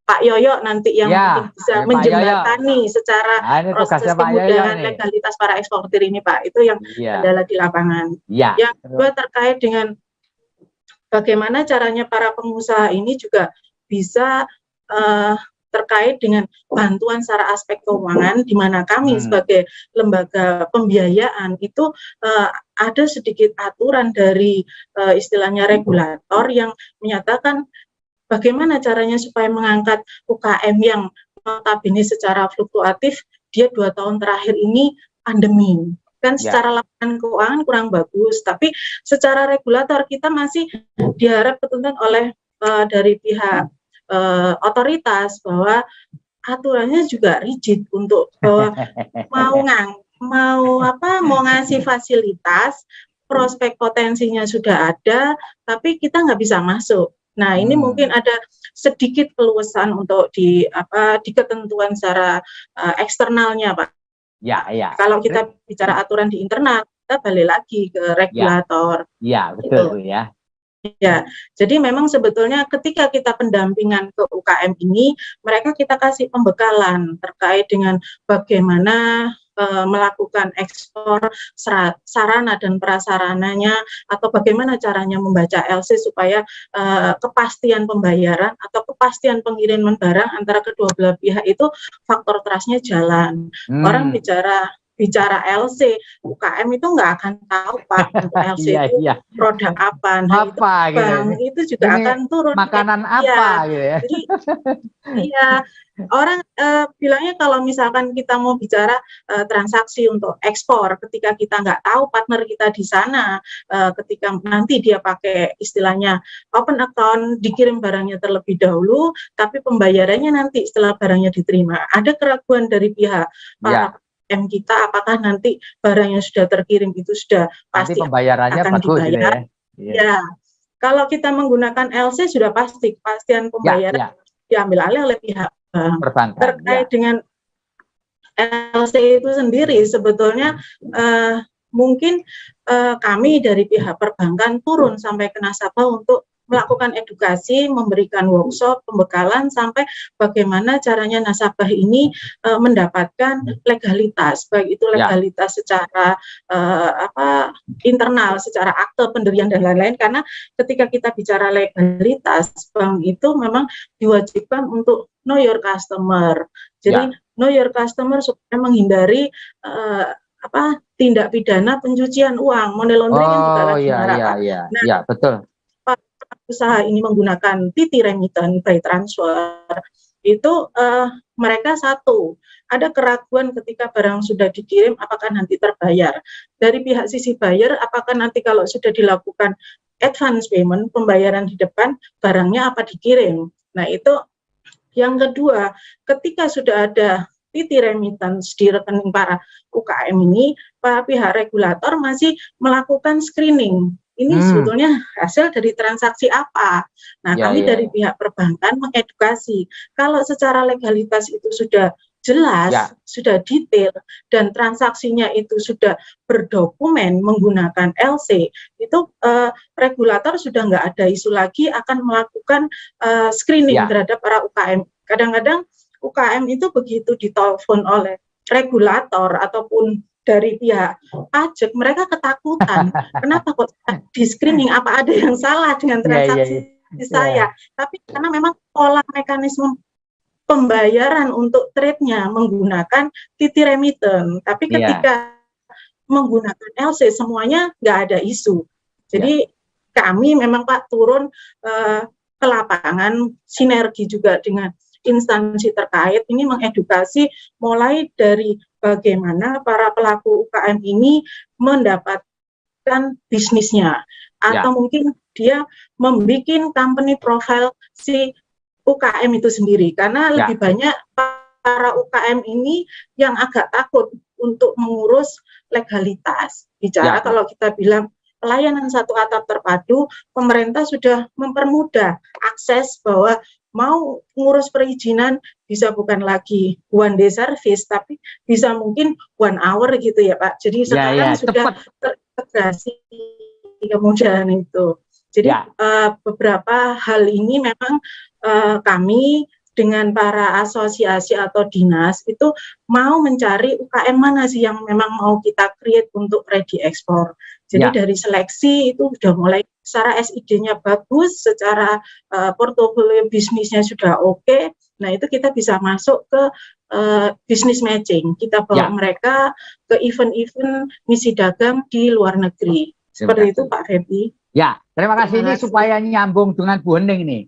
Pak Yoyo nanti yang mungkin bisa menjembatani secara proses kemudahan legalitas para eksportir ini Pak. Itu yang adalah di lapangan. Yang kedua terkait dengan bagaimana caranya para pengusaha ini juga bisa terkait dengan bantuan secara aspek keuangan, di mana kami sebagai lembaga pembiayaan itu ada sedikit aturan dari istilahnya regulator yang menyatakan bagaimana caranya supaya mengangkat UKM yang notabene secara fluktuatif, dia 2 tahun terakhir ini pandemi. kan secara laporan keuangan kurang bagus, tapi secara regulator kita masih diharap dituntut oleh dari pihak otoritas bahwa aturannya juga rigid untuk mau ngasih fasilitas, prospek potensinya sudah ada, tapi kita nggak bisa masuk. Nah, ini mungkin ada sedikit keluasan untuk di ketentuan secara eksternalnya, Pak. Ya. Kalau kita bicara aturan di internal, kita balik lagi ke regulator. Ya, betul ya. Ya, jadi memang sebetulnya ketika kita pendampingan ke UKM ini, mereka kita kasih pembekalan terkait dengan bagaimana melakukan ekspor sarana dan prasarananya, atau bagaimana caranya membaca LC supaya kepastian pembayaran atau kepastian pengiriman barang antara kedua belah pihak itu faktor trust-nya jalan. Orang bicara LC, UKM itu nggak akan tahu, Pak, LC itu produk apa. Nah, bank itu juga ini akan turun. Makanan apa gitu ya. Jadi, orang bilangnya kalau misalkan kita mau bicara transaksi untuk ekspor, ketika kita nggak tahu partner kita di sana, ketika nanti dia pakai istilahnya open account, dikirim barangnya terlebih dahulu, tapi pembayarannya nanti setelah barangnya diterima. Ada keraguan dari pihak para kita, apakah nanti barang yang sudah terkirim itu sudah pasti nanti pembayarannya akan bagus dibayar. Gitu ya. Kalau kita menggunakan LC sudah pasti kepastian pembayaran diambil alih oleh pihak bank. Terkait dengan LC itu sendiri sebetulnya mungkin kami dari pihak perbankan turun sampai ke nasabah untuk melakukan edukasi, memberikan workshop, pembekalan sampai bagaimana caranya nasabah ini mendapatkan legalitas, baik itu legalitas secara internal, secara akte pendirian dan lain-lain. Karena ketika kita bicara legalitas, bank itu memang diwajibkan untuk know your customer. Jadi know your customer supaya menghindari tindak pidana pencucian uang, money laundering kan juga lagi marak. Nah, betul. Usaha ini menggunakan TT remittance by transfer itu mereka ada keraguan ketika barang sudah dikirim apakah nanti terbayar. Dari pihak sisi buyer, apakah nanti kalau sudah dilakukan advance payment, pembayaran di depan, barangnya apa dikirim. Nah, itu yang kedua, ketika sudah ada TT remittance di rekening para UKM ini, pihak regulator masih melakukan screening. Ini sebetulnya hasil dari transaksi apa. Nah, kami dari pihak perbankan mengedukasi. Kalau secara legalitas itu sudah jelas, sudah detail, dan transaksinya itu sudah berdokumen menggunakan LC, itu regulator sudah nggak ada isu lagi akan melakukan screening terhadap para UKM. Kadang-kadang UKM itu begitu ditelepon oleh regulator ataupun dari pihak pajak, mereka ketakutan. Kenapa kok di screening, apa ada yang salah dengan transaksi saya? Tapi karena memang pola mekanisme pembayaran untuk trade-nya menggunakan TT remittance. Tapi ketika menggunakan LC, semuanya nggak ada isu. Jadi kami memang Pak turun ke lapangan, sinergi juga dengan instansi terkait, ini mengedukasi mulai dari bagaimana para pelaku UKM ini mendapatkan bisnisnya, atau mungkin dia membuat company profile si UKM itu sendiri, karena lebih banyak para UKM ini yang agak takut untuk mengurus legalitas. Bicara kalau kita bilang pelayanan satu atap terpadu, pemerintah sudah mempermudah akses bahwa mau ngurus perizinan bisa bukan lagi one day service, tapi bisa mungkin 1 hour gitu ya Pak. Jadi sekarang sudah terintegrasi kemudahan itu. Jadi beberapa hal ini memang kami dengan para asosiasi atau dinas itu mau mencari UKM mana sih yang memang mau kita create untuk ready ekspor. Jadi dari seleksi itu sudah mulai secara SID-nya bagus, secara portofolio bisnisnya sudah oke. Nah, itu kita bisa masuk ke business matching. Kita bawa mereka ke event-event misi dagang di luar negeri. Seperti itu Pak Febi. Ya, terima kasih. Ini supaya nyambung dengan Bu Hening nih.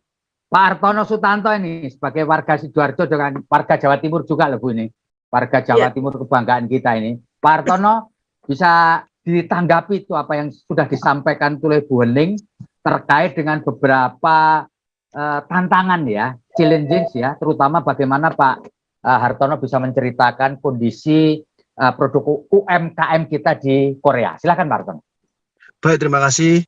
Pak Hartono Sutanto ini sebagai warga Sidoarjo dengan warga Jawa Timur juga loh Bu ini. Warga Jawa Timur kebanggaan kita ini. Pak Hartono, bisa ditanggapi itu apa yang sudah disampaikan oleh Bu Hening terkait dengan beberapa tantangan ya, challenges ya, terutama bagaimana Pak Hartono bisa menceritakan kondisi produk UMKM kita di Korea. Silakan Pak Hartono. Baik, terima kasih.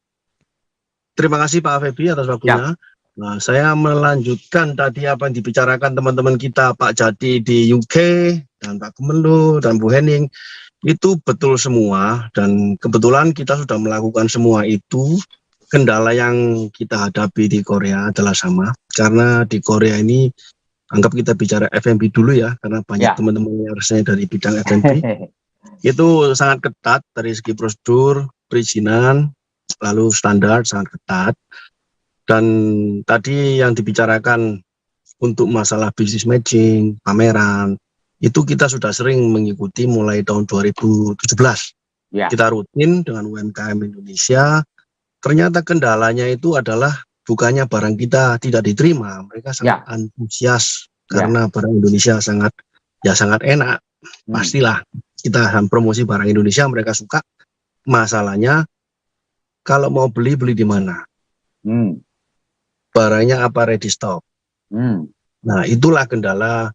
Terima kasih Pak Febi atas waktunya. Nah, saya melanjutkan tadi apa yang dibicarakan teman-teman kita, Pak Jati di UK, dan Pak Kemenlu, dan Bu Hening. Itu betul semua, dan kebetulan kita sudah melakukan semua itu. Kendala yang kita hadapi di Korea adalah sama, karena di Korea ini, anggap kita bicara F&B dulu ya, karena banyak teman-teman yang rasanya dari bidang F&B. Itu sangat ketat dari segi prosedur, perizinan, lalu standar sangat ketat. Dan tadi yang dibicarakan untuk masalah business matching, pameran, itu kita sudah sering mengikuti mulai tahun 2017. Kita rutin dengan UMKM Indonesia. Ternyata kendalanya itu adalah bukannya barang kita tidak diterima, mereka sangat antusias karena barang Indonesia sangat enak. Pastilah kita promosi barang Indonesia, mereka suka. Masalahnya kalau mau beli di mana? Barangnya apa ready stock? Nah, itulah kendala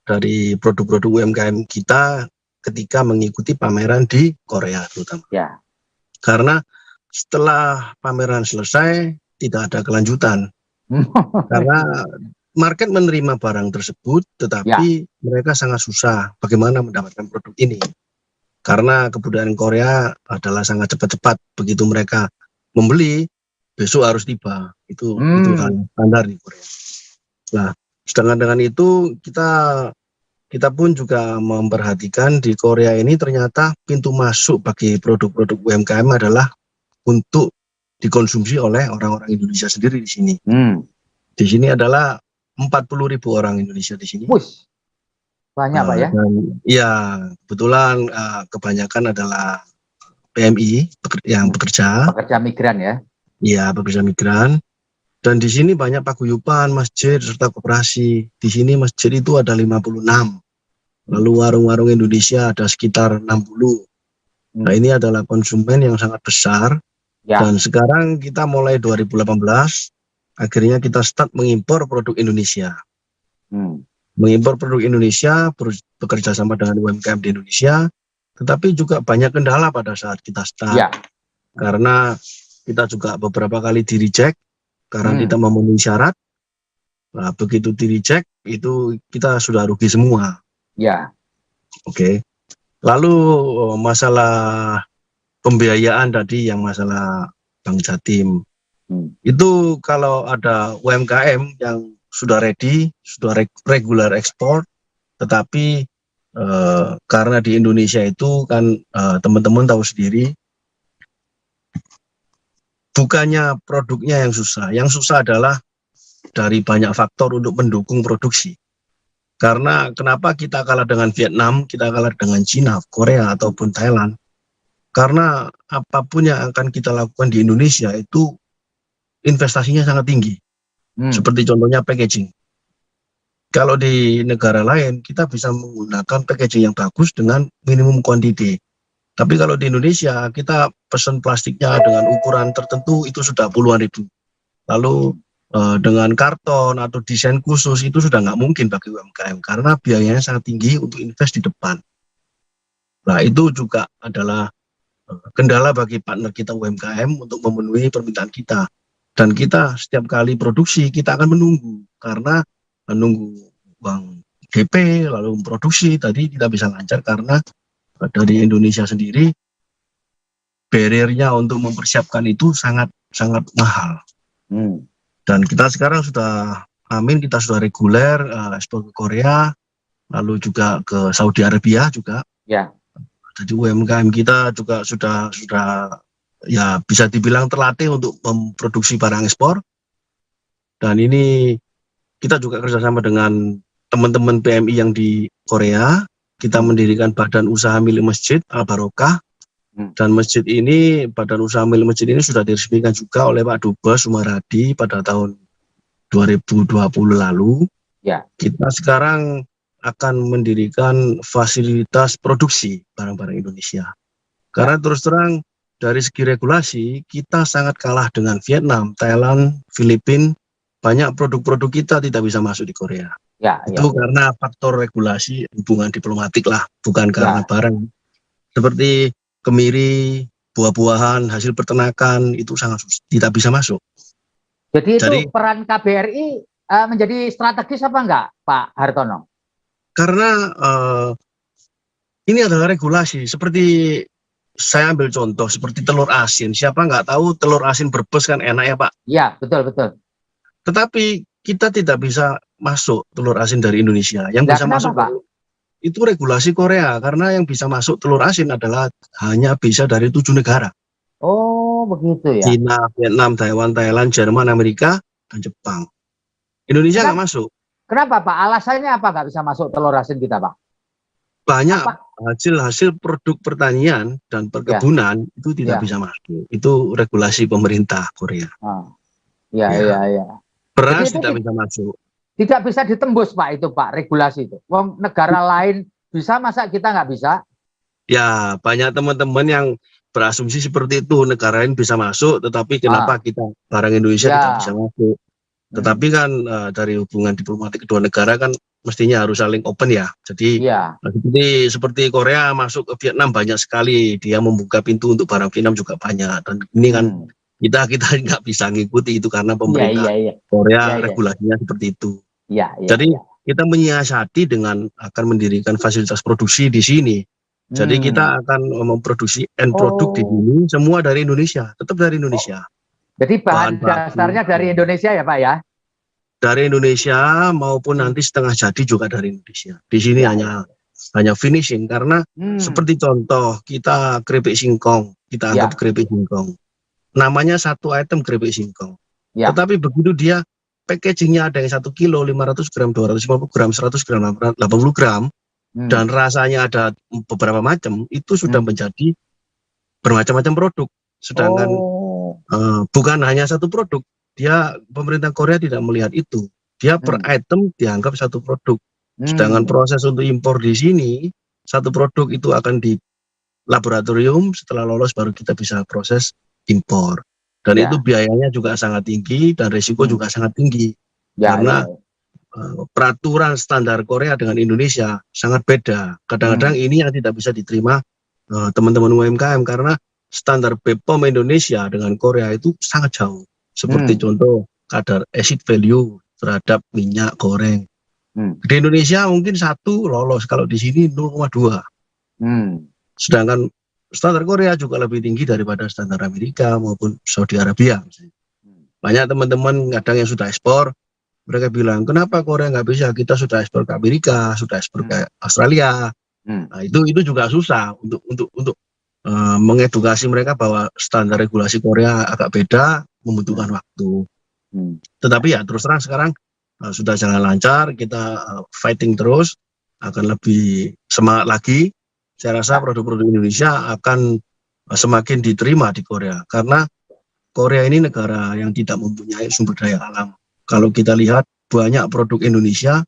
dari produk-produk UMKM kita ketika mengikuti pameran di Korea terutama. Karena setelah pameran selesai tidak ada kelanjutan. Karena market menerima barang tersebut, tetapi mereka sangat susah bagaimana mendapatkan produk ini. Karena kebudayaan Korea adalah sangat cepat-cepat. Begitu mereka membeli, besok harus tiba. Itu standar di Korea. Nah, sedangkan dengan itu kita pun juga memperhatikan di Korea ini ternyata pintu masuk bagi produk-produk UMKM adalah untuk dikonsumsi oleh orang-orang Indonesia sendiri di sini. Di sini adalah 40.000 orang Indonesia di sini. Banyak Pak ya? Iya, kebetulan kebanyakan adalah PMI yang bekerja. Pekerja migran ya? Iya, pekerja migran. Dan di sini banyak paguyuban, masjid, serta koperasi. Di sini masjid itu ada 56. Lalu warung-warung Indonesia ada sekitar 60. Nah, ini adalah konsumen yang sangat besar. Dan sekarang kita mulai 2018, akhirnya kita start mengimpor produk Indonesia. Mengimpor produk Indonesia, bekerja sama dengan UMKM di Indonesia, tetapi juga banyak kendala pada saat kita start. Karena kita juga beberapa kali di-reject, karena kita memenuhi syarat. Nah, begitu di-reject, itu kita sudah rugi semua. Oke. Lalu masalah pembiayaan tadi yang masalah Bank Jatim. Itu kalau ada UMKM yang sudah ready, sudah regular ekspor, tetapi karena di Indonesia itu kan teman-teman tahu sendiri, bukannya produknya yang susah adalah dari banyak faktor untuk mendukung produksi. Karena kenapa kita kalah dengan Vietnam, kita kalah dengan Cina, Korea, ataupun Thailand? Karena apapun yang akan kita lakukan di Indonesia itu investasinya sangat tinggi. Seperti contohnya packaging. Kalau di negara lain kita bisa menggunakan packaging yang bagus dengan minimum quantity. Tapi kalau di Indonesia kita pesan plastiknya dengan ukuran tertentu itu sudah puluhan ribu. Lalu dengan karton atau desain khusus itu sudah nggak mungkin bagi UMKM karena biayanya sangat tinggi untuk invest di depan. Nah, itu juga adalah kendala bagi partner kita UMKM untuk memenuhi permintaan kita. Dan kita setiap kali produksi kita akan menunggu karena menunggu uang GP lalu produksi tadi tidak bisa lancar karena dari Indonesia sendiri barriernya untuk mempersiapkan itu sangat mahal. Dan kita sekarang sudah kita sudah reguler ekspor ke Korea, lalu juga ke Saudi Arabia juga. Jadi UMKM kita juga sudah ya bisa dibilang terlatih untuk memproduksi barang ekspor. Dan ini kita juga kerjasama dengan teman-teman PMI yang di Korea. Kita mendirikan badan usaha milik masjid Al Barokah. Dan masjid ini, badan usaha milik masjid ini sudah diresmikan juga oleh Pak Dubes Sumaradi pada tahun 2020 lalu. Kita sekarang akan mendirikan fasilitas produksi barang-barang Indonesia. Karena terus terang dari segi regulasi kita sangat kalah dengan Vietnam, Thailand, Filipina. Banyak produk-produk kita tidak bisa masuk di Korea. Itu karena faktor regulasi hubungan diplomatik lah, bukan karena barang. Seperti kemiri, buah-buahan, hasil peternakan itu sangat tidak bisa masuk. Jadi peran KBRI menjadi strategis apa enggak, Pak Hartono? Karena ini adalah regulasi. Seperti saya ambil contoh seperti telur asin. Siapa nggak tahu telur asin Brebes kan enak ya Pak? Iya, betul. Tetapi kita tidak bisa masuk telur asin dari Indonesia. Yang bisa masuk Pak? Itu regulasi Korea. Karena yang bisa masuk telur asin adalah hanya bisa dari 7 negara. Oh, begitu ya. China, Vietnam, Taiwan, Thailand, Jerman, Amerika, dan Jepang. Indonesia nggak masuk. Kenapa Pak? Alasannya apa nggak bisa masuk telur asin kita Pak? Banyak hasil produk pertanian dan perkebunan itu tidak bisa masuk. Itu regulasi pemerintah Korea. Iya. Beras tidak bisa masuk. Tidak bisa ditembus Pak itu Pak, regulasi itu. Negara lain bisa, masa kita nggak bisa? Ya, banyak teman-teman yang berasumsi seperti itu, negara lain bisa masuk, tetapi kenapa kita barang Indonesia tidak bisa masuk? Tetapi kan dari hubungan diplomatik kedua negara kan mestinya harus saling open ya. Jadi seperti Korea masuk ke Vietnam banyak sekali, dia membuka pintu untuk barang Vietnam juga banyak. Dan ini kan kita nggak bisa ngikuti itu karena pemerintah Korea regulasinya seperti itu. Jadi kita menyiasati dengan akan mendirikan fasilitas produksi di sini. Jadi kita akan memproduksi end produk di sini semua dari Indonesia, tetap dari Indonesia. Jadi bahan dasarnya dari Indonesia ya Pak ya? Dari Indonesia maupun nanti setengah jadi juga dari Indonesia. Di sini hanya finishing karena seperti contoh kita keripik singkong, kita anggap keripik singkong. Namanya satu item keripik singkong. Tetapi begitu dia packagingnya ada yang 1 kilo, 500 gram, 250 gram, 100 gram, 80 gram, dan rasanya ada beberapa macam, itu sudah menjadi bermacam-macam produk. Sedangkan bukan hanya satu produk, pemerintah Korea tidak melihat itu. Dia per item dianggap satu produk. Sedangkan proses untuk impor di sini, satu produk itu akan di laboratorium, setelah lolos baru kita bisa proses impor. Dan itu biayanya juga sangat tinggi dan risiko juga sangat tinggi. Karena peraturan standar Korea dengan Indonesia sangat beda. Kadang-kadang ini yang tidak bisa diterima teman-teman UMKM karena standar BPOM Indonesia dengan Korea itu sangat jauh. Seperti contoh kadar acid value terhadap minyak goreng. Di Indonesia mungkin 1 lolos, kalau di sini 0,2. Sedangkan standar Korea juga lebih tinggi daripada standar Amerika maupun Saudi Arabia. Banyak teman-teman kadang yang sudah ekspor, mereka bilang, kenapa Korea nggak bisa? Kita sudah ekspor ke Amerika, sudah ekspor ke Australia. Nah, itu juga susah untuk mengedukasi mereka bahwa standar regulasi Korea agak beda, membutuhkan waktu. Tetapi ya terus terang sekarang sudah jalan lancar, kita fighting terus, akan lebih semangat lagi. Saya rasa produk-produk Indonesia akan semakin diterima di Korea, karena Korea ini negara yang tidak mempunyai sumber daya alam. Kalau kita lihat banyak produk Indonesia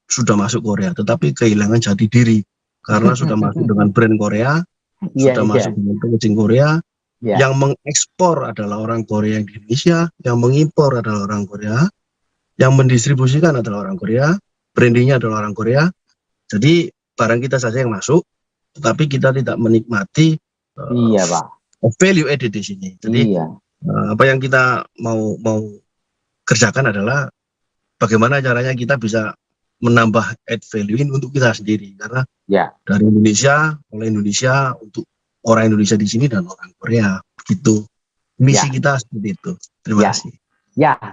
sudah masuk Korea, tetapi kehilangan jati diri karena sudah masuk dengan brand Korea, sudah masuk dengan packaging Korea. Yang mengekspor adalah orang Korea di Indonesia, yang mengimpor adalah orang Korea, yang mendistribusikan adalah orang Korea, brandingnya adalah orang Korea. Jadi barang kita saja yang masuk, tetapi kita tidak menikmati value added di sini. Jadi apa yang kita mau kerjakan adalah bagaimana caranya kita bisa menambah add value untuk kita sendiri, karena dari Indonesia, oleh Indonesia, untuk orang Indonesia di sini dan orang Korea, begitu misi kita seperti itu. Terima kasih.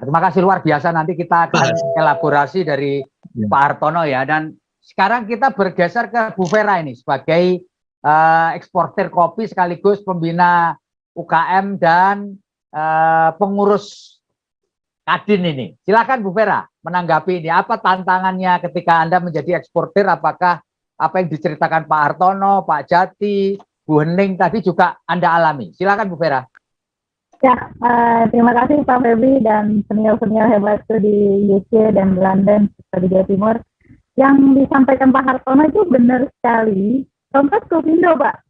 Terima kasih, luar biasa. Nanti kita akan elaborasi dari Pak Hartono ya. Dan sekarang kita bergeser ke Bu Vera ini sebagai eksportir kopi sekaligus pembina UKM dan pengurus Kadin ini. Silakan Bu Vera menanggapi ini. Apa tantangannya ketika Anda menjadi eksportir? Apakah apa yang diceritakan Pak Hartono, Pak Jati, Bu Hening tadi juga Anda alami? Silakan Bu Vera. Ya, terima kasih Pak Febri dan senior-senior hebatku di UK dan London di Jawa Timur. Yang disampaikan Pak Hartono itu benar sekali. Contoh Kopindo, Pak.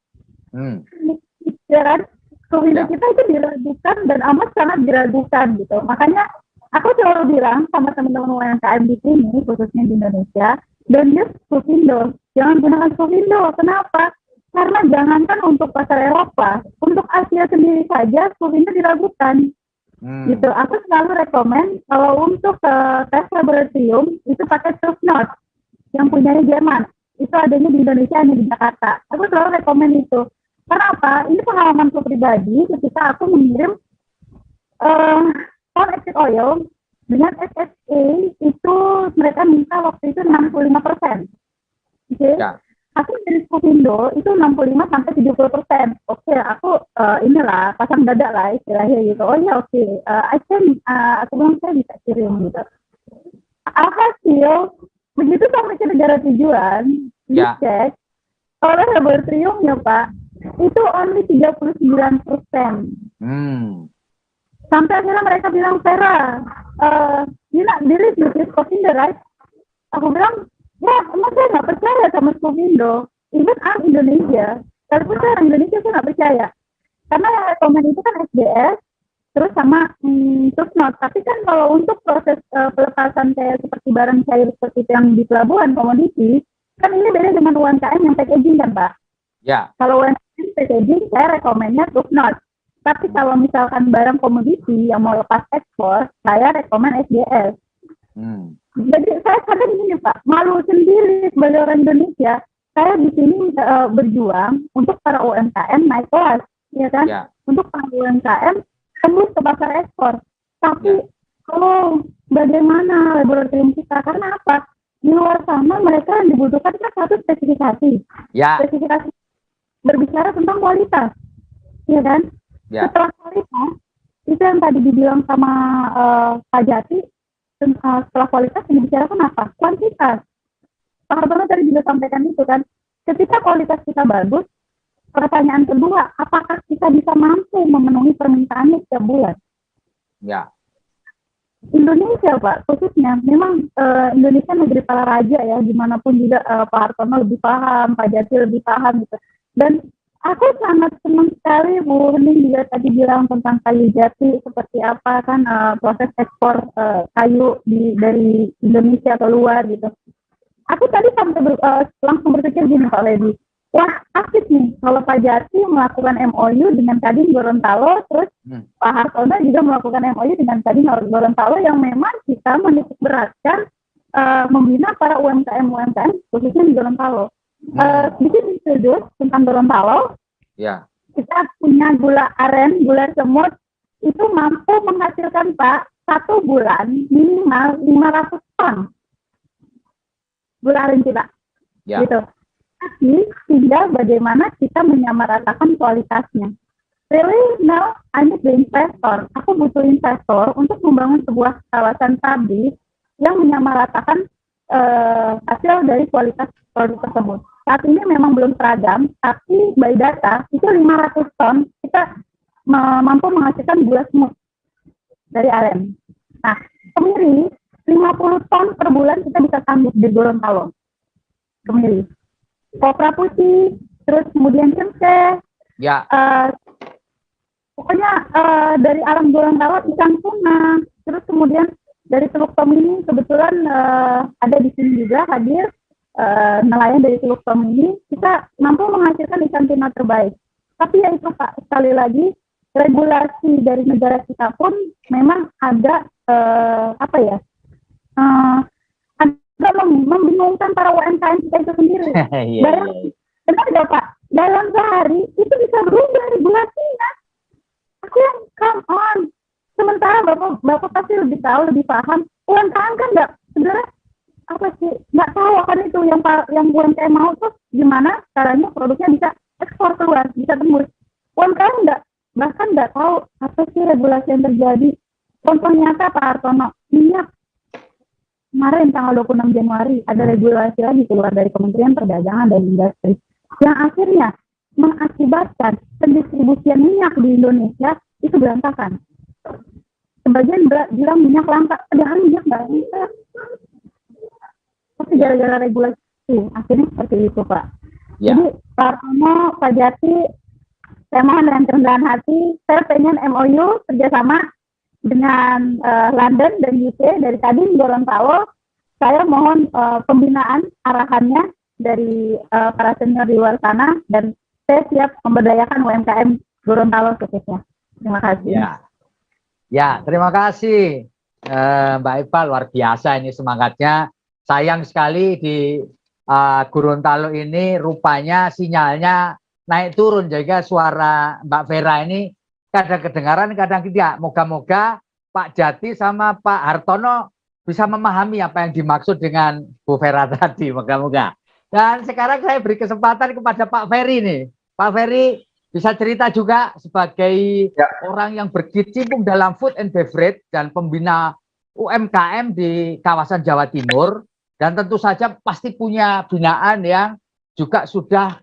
Ya kan? Suhu hidup kita itu diragukan dan amat sangat diragukan gitu. Makanya aku selalu bilang sama teman-teman UMKM di sini, khususnya di Indonesia, don't use Sufindo. Jangan gunakan Sufindo. Kenapa? Karena jangankan untuk pasar Eropa, untuk Asia sendiri saja Sufindo diragukan. Gitu. Aku selalu rekomen kalau untuk tes laboratorium itu pakai Sufnot yang punyanya Jerman. Itu adanya di Indonesia, hanya di Jakarta. Aku selalu rekomen itu. Kenapa? Ini pengalamanku pribadi ketika aku mengirim corn exit oil dengan SSA itu mereka minta waktu itu 65%. Oke. Ya. Aku dari Sufindo itu 65 sampai 70%. Oke, aku inilah pasang dada lah istilahnya gitu. Oh ya oke, aku bilang saya bisa kirim gitu. Alhasil begitu sampai ke negara tujuan, dicek oleh laboratoriumnya Pak, itu only 39%. Sampai akhirnya mereka bilang, Vera, you not believe this Sufindo, right? Aku bilang, ya, emang saya nggak percaya sama Sufindo. Even I'm Indonesia. Walaupun saya orang Indonesia, saya nggak percaya. Karena rekomen itu kan SDS, terus sama Sufnot. Tapi kan kalau untuk proses pelepasan kayak seperti barang cair seperti itu yang di pelabuhan komoditi, kan ini beda dengan UMKM yang packaging kan, Pak? Ya. Kalau UMKM packaging, saya rekomennya Sufnot. Tapi kalau misalkan barang komoditi yang mau lepas ekspor, saya rekomen SDS. Jadi saya kadang gini Pak, malu sendiri sebagai orang Indonesia. Saya di sini berjuang untuk para UMKM naik kelas, ya kan? Ya. Untuk para UMKM tembus ke pasar ekspor. Tapi kalau bagaimana laboratorium kita? Karena apa? Di luar sana mereka yang dibutuhkan kan satu spesifikasi. Ya. Spesifikasi berbicara tentang kualitas, ya kan? Ya. Setelah kualitas, itu yang tadi dibilang sama Pak Jati. Setelah kualitas yang dibicarakan apa? Kuantitas. Pak Hartono tadi juga sampaikan itu kan. Ketika kualitas kita bagus, pertanyaan kedua, apakah kita bisa mampu memenuhi permintaannya setiap bulan? Ya. Indonesia Pak, khususnya memang Indonesia negeri para raja ya, dimanapun juga Pak Hartono lebih paham, Pak Jati lebih paham gitu. Dan aku sangat senang sekali Bu Hening juga tadi bilang tentang kayu jati seperti apa kan proses ekspor kayu dari Indonesia ke luar gitu. Aku tadi sampai langsung berpikir gini Pak Ledi, wah asik nih kalau Pak Jati melakukan MOU dengan Kadin Gorontalo, terus Pak Hartono juga melakukan MOU dengan Kadin Gorontalo yang memang kita menitik beratkan membina para UMKM khususnya di Gorontalo. Bikin studi tentang Gorontalo. Ya. Kita punya gula aren, gula semut itu mampu menghasilkan Pak 1 bulan minimal 500 ton gula aren kita. Ya. Gitu. Tapi tinggal bagaimana kita menyamaratakan kualitasnya. Really now I need the investor. Aku butuh investor untuk membangun sebuah kawasan pabrik yang menyamaratakan hasil dari kualitas produk tersebut. Saat ini memang belum seragam, tapi by data itu 500 ton kita mampu menghasilkan gula semut dari aren. Nah, kemiri 50 ton per bulan kita bisa sanggup di Gorontalo. Kemiri. Kopra putih, terus kemudian cengkeh. Ya. Pokoknya dari alam Gorontalo ikan tuna, terus kemudian dari Teluk Tomini kebetulan ada di sini juga hadir. Nelayan dari Teluk Tomini kita mampu menghasilkan ikan tuna terbaik. Tapi ya itu Pak, sekali lagi regulasi dari negara kita pun memang ada agak membingungkan para UMKM kita itu sendiri. Benar nggak Pak? Dalam sehari itu bisa berubah regulasinya. Aku yang come on. Sementara Bapak pasti lebih tahu, lebih paham. UMKM kan nggak sebenarnya nggak tahu kan itu yang UMKM mau tuh gimana caranya produknya bisa ekspor keluar, bisa tembus. UMKM bahkan nggak tahu apa sih regulasi yang terjadi. Contoh nyata Pak Hartono, minyak kemarin tanggal 26 Januari ada regulasi lagi keluar dari Kementerian Perdagangan dan Industri yang akhirnya mengakibatkan pendistribusian minyak di Indonesia itu berantakan. Sebagian bilang minyak langka, padahal minyak nggak bisa. Tapi gara-gara regulasi akhirnya seperti itu Pak. Ya. Jadi Pak Hartono, Pak Jati, saya mohon dengan kerendahan hati, saya pengen MOU kerjasama dengan London dan UK dari Kadin Gorontalo. Saya mohon pembinaan arahannya dari para senior di luar sana, dan saya siap memberdayakan UMKM Gorontalo khususnya. Terima kasih. Ya, terima kasih Mbak Eva, luar biasa ini semangatnya. Sayang sekali di Gorontalo ini rupanya sinyalnya naik turun, jaga suara Mbak Vera ini kadang kedengaran, kadang tidak. Moga-moga Pak Jati sama Pak Hartono bisa memahami apa yang dimaksud dengan Bu Vera tadi, moga-moga. Dan sekarang saya beri kesempatan kepada Pak Ferry nih. Pak Ferry bisa cerita juga sebagai orang yang berkecimpung dalam food and beverage dan pembina UMKM di kawasan Jawa Timur, dan tentu saja pasti punya binaan yang juga sudah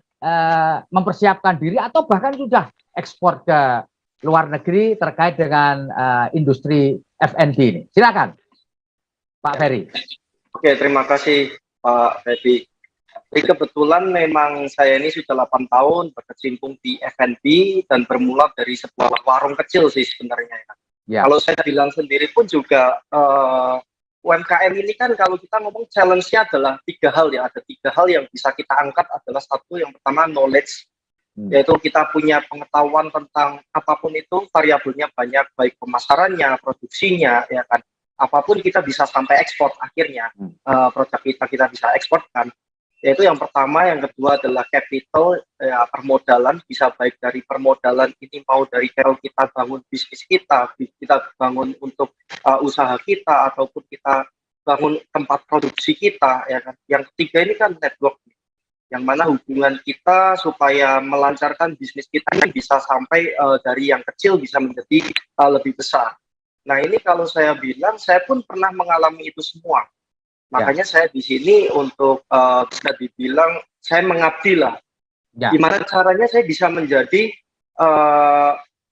mempersiapkan diri atau bahkan sudah ekspor ke luar negeri terkait dengan industri F&B ini. Silakan Pak Ferry. Oke, terima kasih Pak Ferry. Jadi kebetulan memang saya ini sudah 8 tahun berkecimpung di F&B dan bermula dari sebuah warung kecil sih sebenarnya. Ya. Kalau saya bilang sendiri pun juga UMKM ini kan kalau kita ngomong challenge-nya adalah 3 hal ya. Ada 3 hal yang bisa kita angkat adalah satu, yang pertama knowledge, yaitu kita punya pengetahuan tentang apapun itu, variabelnya banyak, baik pemasarannya, produksinya, ya kan. Apapun kita bisa sampai ekspor akhirnya, produk kita bisa eksporkan. Yaitu yang pertama. Yang kedua adalah capital, ya, permodalan, bisa baik dari permodalan ini mau dari kalau kita bangun bisnis kita bangun untuk usaha kita, ataupun kita bangun tempat produksi kita, ya kan. Yang ketiga ini kan network, yang mana hubungan kita supaya melancarkan bisnis kita ini bisa sampai dari yang kecil bisa menjadi lebih besar. Nah ini kalau saya bilang, saya pun pernah mengalami itu semua. Makanya saya di sini untuk bisa dibilang saya mengabdi lah. Gimana caranya saya bisa menjadi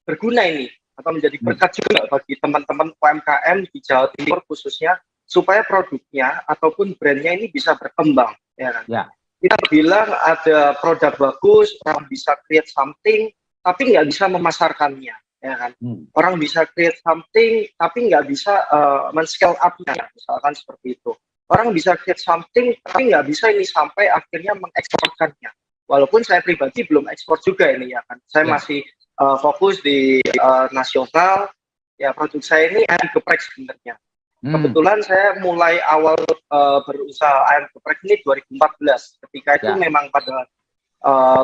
berguna ini atau menjadi berkat juga bagi teman-teman UMKM di Jawa Timur khususnya, supaya produknya ataupun brandnya ini bisa berkembang. Ya kan? Kita bilang ada produk bagus, orang bisa create something, tapi nggak bisa memasarkannya. Ya kan? Orang bisa create something, tapi nggak bisa men-scale up-nya, misalkan seperti itu. Orang bisa create something, tapi nggak bisa ini sampai akhirnya mengeksporkannya. Walaupun saya pribadi belum ekspor juga ini, ya kan. Saya masih fokus di nasional. Ya, produk saya ini ayam geprek sebenarnya. Kebetulan saya mulai awal berusaha ayam geprek ini 2014. Ketika itu memang pada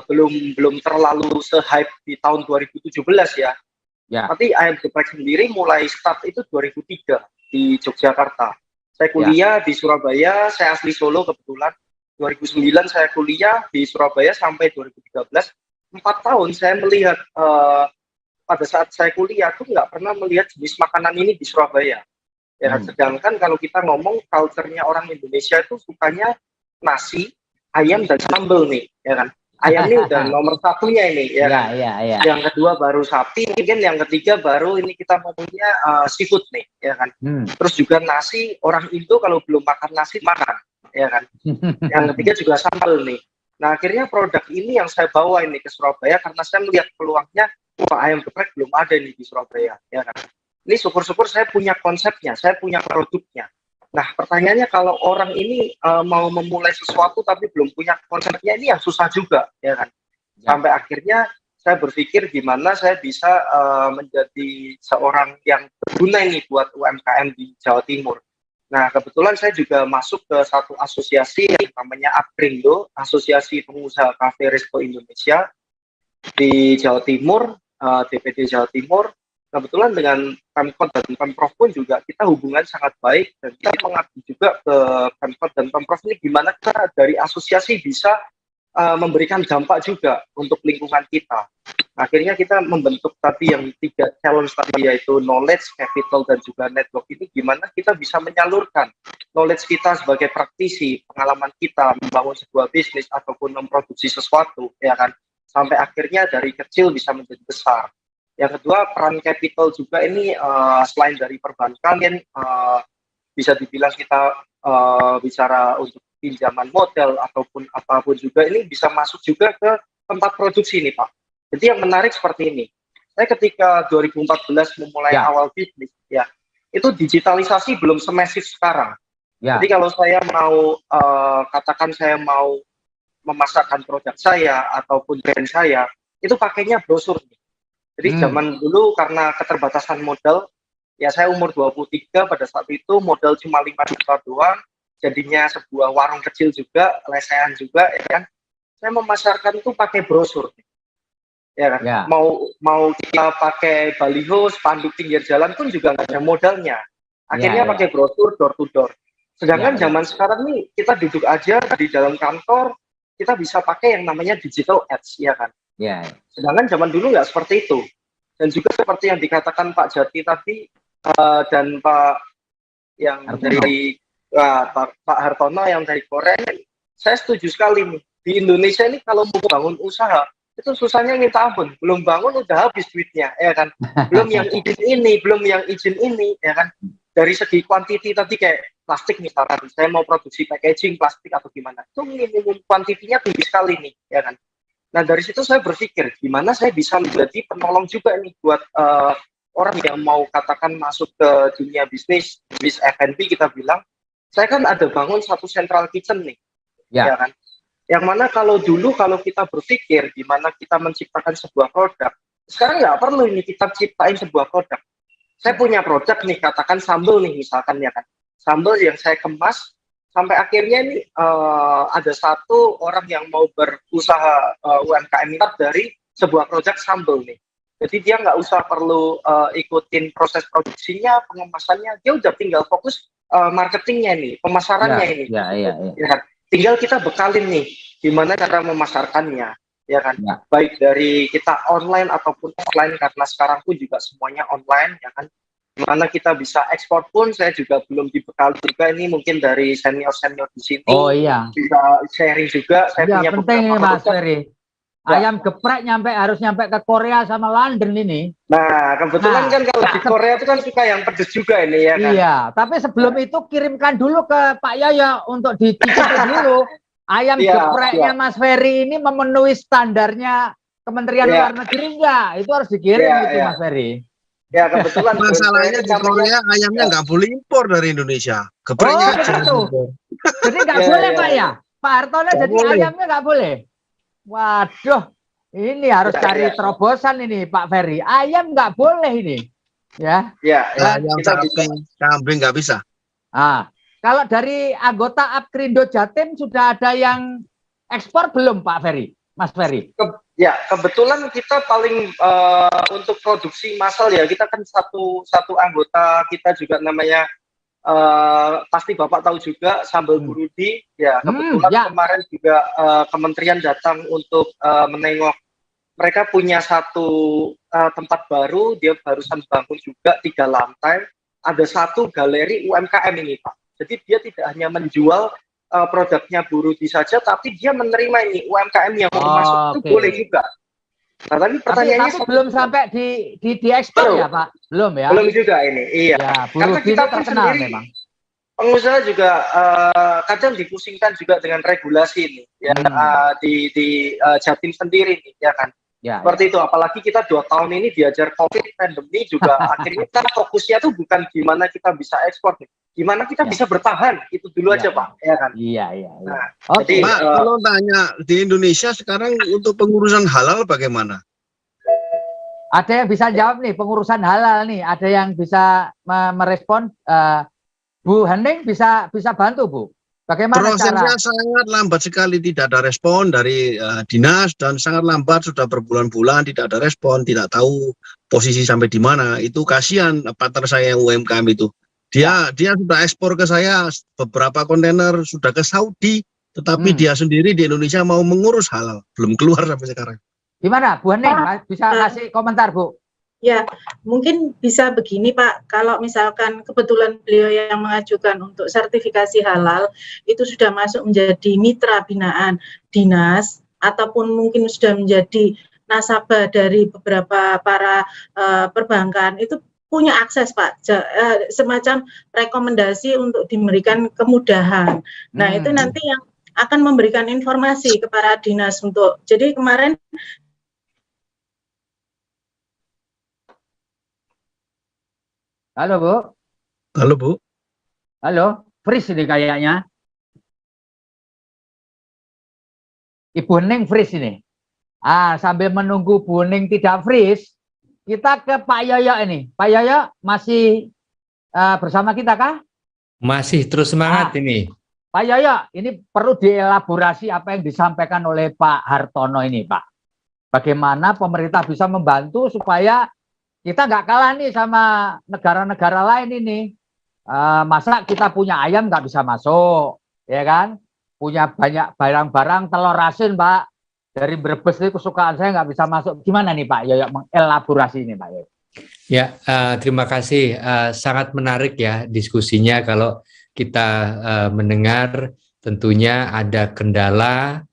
belum terlalu se-hype di tahun 2017 ya. Tapi ayam geprek sendiri mulai start itu 2003 di Yogyakarta. Saya kuliah di Surabaya, saya asli Solo kebetulan. 2009 saya kuliah di Surabaya sampai 2013. 4 tahun saya melihat, pada saat saya kuliah tuh nggak pernah melihat jenis makanan ini di Surabaya. Ya, sedangkan kalau kita ngomong culture-nya orang Indonesia itu sukanya nasi, ayam, dan sambal nih, ya kan. Ayam ini udah nomor satunya ini, ya. Yang kedua baru sapi, mungkin yang ketiga baru ini kita ngomongnya seafood nih, ya kan. Terus juga nasi, orang Indo kalau belum makan nasi makan, ya kan. Yang ketiga juga sambal nih. Nah akhirnya produk ini yang saya bawa ini ke Surabaya karena saya melihat peluangnya, wah ayam geprek belum ada nih di Surabaya, ya kan. Ini syukur-syukur saya punya konsepnya, saya punya produknya. Nah, pertanyaannya kalau orang ini mau memulai sesuatu tapi belum punya konsepnya, ini yang susah juga, ya kan? Sampai akhirnya saya berpikir gimana saya bisa menjadi seorang yang berguna ini buat UMKM di Jawa Timur. Nah, kebetulan saya juga masuk ke satu asosiasi yang namanya Aprindo, Asosiasi Pengusaha Kafe Resto Indonesia di Jawa Timur, DPD Jawa Timur. Kebetulan dengan Pemkot dan Pemprov pun juga kita hubungan sangat baik, dan kita mengabdi juga ke Pemkot dan Pemprov ini gimana kita dari asosiasi bisa memberikan dampak juga untuk lingkungan kita. Akhirnya kita membentuk tadi yang 3 challenge tadi, yaitu knowledge, capital, dan juga network. Ini gimana kita bisa menyalurkan knowledge kita sebagai praktisi, pengalaman kita membangun sebuah bisnis ataupun memproduksi sesuatu, ya kan, sampai akhirnya dari kecil bisa menjadi besar. Yang kedua, peran capital juga ini selain dari perbankan, bisa dibilang kita bicara untuk pinjaman modal ataupun apapun juga, ini bisa masuk juga ke tempat produksi nih Pak. Jadi yang menarik seperti ini. Saya ketika 2014 memulai awal bisnis, ya, itu digitalisasi belum semasif sekarang. Jadi kalau saya mau katakan saya mau memasarkan produk saya ataupun brand saya, itu pakainya brosur. Jadi zaman dulu karena keterbatasan modal, ya saya umur 23 pada saat itu modal cuma 5 juta doang, jadinya sebuah warung kecil juga, lesehan juga, ya kan. Saya memasarkan itu pakai brosur. Ya kan? Mau kita pakai baliho, spanduk pinggir jalan pun juga nggak ada modalnya. Akhirnya pakai brosur door to door. Sedangkan zaman sekarang nih kita duduk aja di dalam kantor, kita bisa pakai yang namanya digital ads, ya kan? Sedangkan zaman dulu nggak seperti itu. Dan juga seperti yang dikatakan Pak Jati tadi dan Pak yang dari Pak Hartono yang dari Korea, saya setuju sekali nih. Di Indonesia ini kalau mau bangun usaha itu susahnya minta ampun. Belum bangun udah habis duitnya, ya kan? Belum yang izin ini, belum yang izin ini, ya kan? Dari segi kuantiti tadi kayak plastik misalkan, saya mau produksi packaging plastik atau gimana, itu minimum kuantitinya tinggi sekali nih, ya kan? Nah dari situ saya berpikir, gimana saya bisa menjadi penolong juga nih buat orang yang mau katakan masuk ke dunia bisnis F&B kita bilang, saya kan ada bangun satu central kitchen nih, ya kan? Yang mana kalau dulu kalau kita berpikir gimana kita menciptakan sebuah produk, sekarang nggak perlu ini kita ciptain sebuah produk. Saya punya produk nih, katakan sambal nih misalkan, ya kan, sambal yang saya kemas sampai akhirnya nih ada satu orang yang mau berusaha UMKM dari sebuah produk sambal nih. Jadi dia nggak usah perlu ikutin proses produksinya, pengemasannya, dia udah tinggal fokus marketingnya nih, pemasarannya ini. Ya kan? Tinggal kita bekalin nih, gimana cara memasarkannya, ya kan? Baik dari kita online ataupun offline, karena sekarang pun juga semuanya online, ya kan? Gimana kita bisa ekspor pun saya juga belum dibekal juga, ini mungkin dari senior-senior di sini. Bisa sharing juga, saya punya penting nih Mas Ferry. Ayam geprek harus nyampe ke Korea sama London ini. Nah, kebetulan kan kalau di Korea itu kan suka yang pedes juga ini, ya kan? Iya, tapi sebelum itu kirimkan dulu ke Pak Yaya untuk dicicipi dulu. Ayam gepreknya Mas Ferry ini memenuhi standarnya Kementerian Luar Negeri enggak? Itu harus dikirim gitu Mas Ferry. Ya kebetulan masalahnya di Korea ayamnya nggak boleh impor dari Indonesia. Gepreknya jadi nggak boleh Pak ya? Pak Hartono jadi ayamnya nggak boleh. Waduh, ini harus cari terobosan ini Pak Ferry. Ayam nggak boleh ini, ya? Ayam kambing nggak bisa. Kalau dari anggota Apkrindo Jatim sudah ada yang ekspor belum Pak Ferry, Mas Ferry? Kebetulan kita paling untuk produksi massal ya, kita kan satu anggota kita juga namanya pasti Bapak tahu juga Sambal Burudi, ya kebetulan kemarin juga kementerian datang untuk menengok, mereka punya satu tempat baru, dia barusan bangun juga 3 lantai, ada satu galeri UMKM ini Pak, jadi dia tidak hanya menjual produknya Burudi saja, tapi dia menerima ini UMKM yang mau masuk itu boleh juga. Nah, tapi pertanyaannya tapi belum sampai di ekspor ya Pak? Belum ya? Belum juga ini, iya. Karena kita pun sendiri, memang pengusaha juga kadang dipusingkan juga dengan regulasi ini, yang di Jatim sendiri nih, ya kan? Seperti itu, apalagi kita 2 tahun ini diajar COVID, pandemi juga, akhirnya kita fokusnya tuh bukan gimana kita bisa ekspor, gimana kita bisa bertahan, itu dulu aja Pak, ya kan? Nah, jadi, Pak, kalau tanya di Indonesia sekarang untuk pengurusan halal bagaimana? Ada yang bisa jawab nih, pengurusan halal nih, ada yang bisa merespon. Bu Hening bisa bantu Bu. Bagaimana prosesnya sangat lambat sekali, tidak ada respon dari dinas, dan sangat lambat, sudah berbulan-bulan tidak ada respon, tidak tahu posisi sampai di mana. Itu kasihan partner saya yang UMKM itu. Dia sudah ekspor ke saya beberapa kontainer, sudah ke Saudi, tetapi dia sendiri di Indonesia mau mengurus halal, belum keluar sampai sekarang. Gimana Bu Hening, bisa kasih komentar Bu? Ya, mungkin bisa begini Pak, kalau misalkan kebetulan beliau yang mengajukan untuk sertifikasi halal, itu sudah masuk menjadi mitra binaan dinas, ataupun mungkin sudah menjadi nasabah dari beberapa para perbankan, itu punya akses Pak, semacam rekomendasi untuk diberikan kemudahan. Nah itu nanti yang akan memberikan informasi kepada dinas untuk, jadi kemarin Halo Bu. Halo Bu. Halo, freeze ini kayaknya. Ibu Ning freeze ini. Sambil menunggu Bu Ning tidak freeze, kita ke Pak Yoyo ini. Pak Yoyo masih bersama kita kah? Masih terus semangat ini. Pak Yoyo, ini perlu dielaborasi apa yang disampaikan oleh Pak Hartono ini, Pak. Bagaimana pemerintah bisa membantu supaya kita nggak kalah nih sama negara-negara lain ini. Masa kita punya ayam nggak bisa masuk, ya kan? Punya banyak barang-barang telur asin, Pak. Dari Brebes itu kesukaan saya nggak bisa masuk. Gimana nih Pak Yoyo mengelaborasi ini, Pak Yoyo? Ya, terima kasih. Sangat menarik ya diskusinya kalau kita mendengar tentunya ada kendala,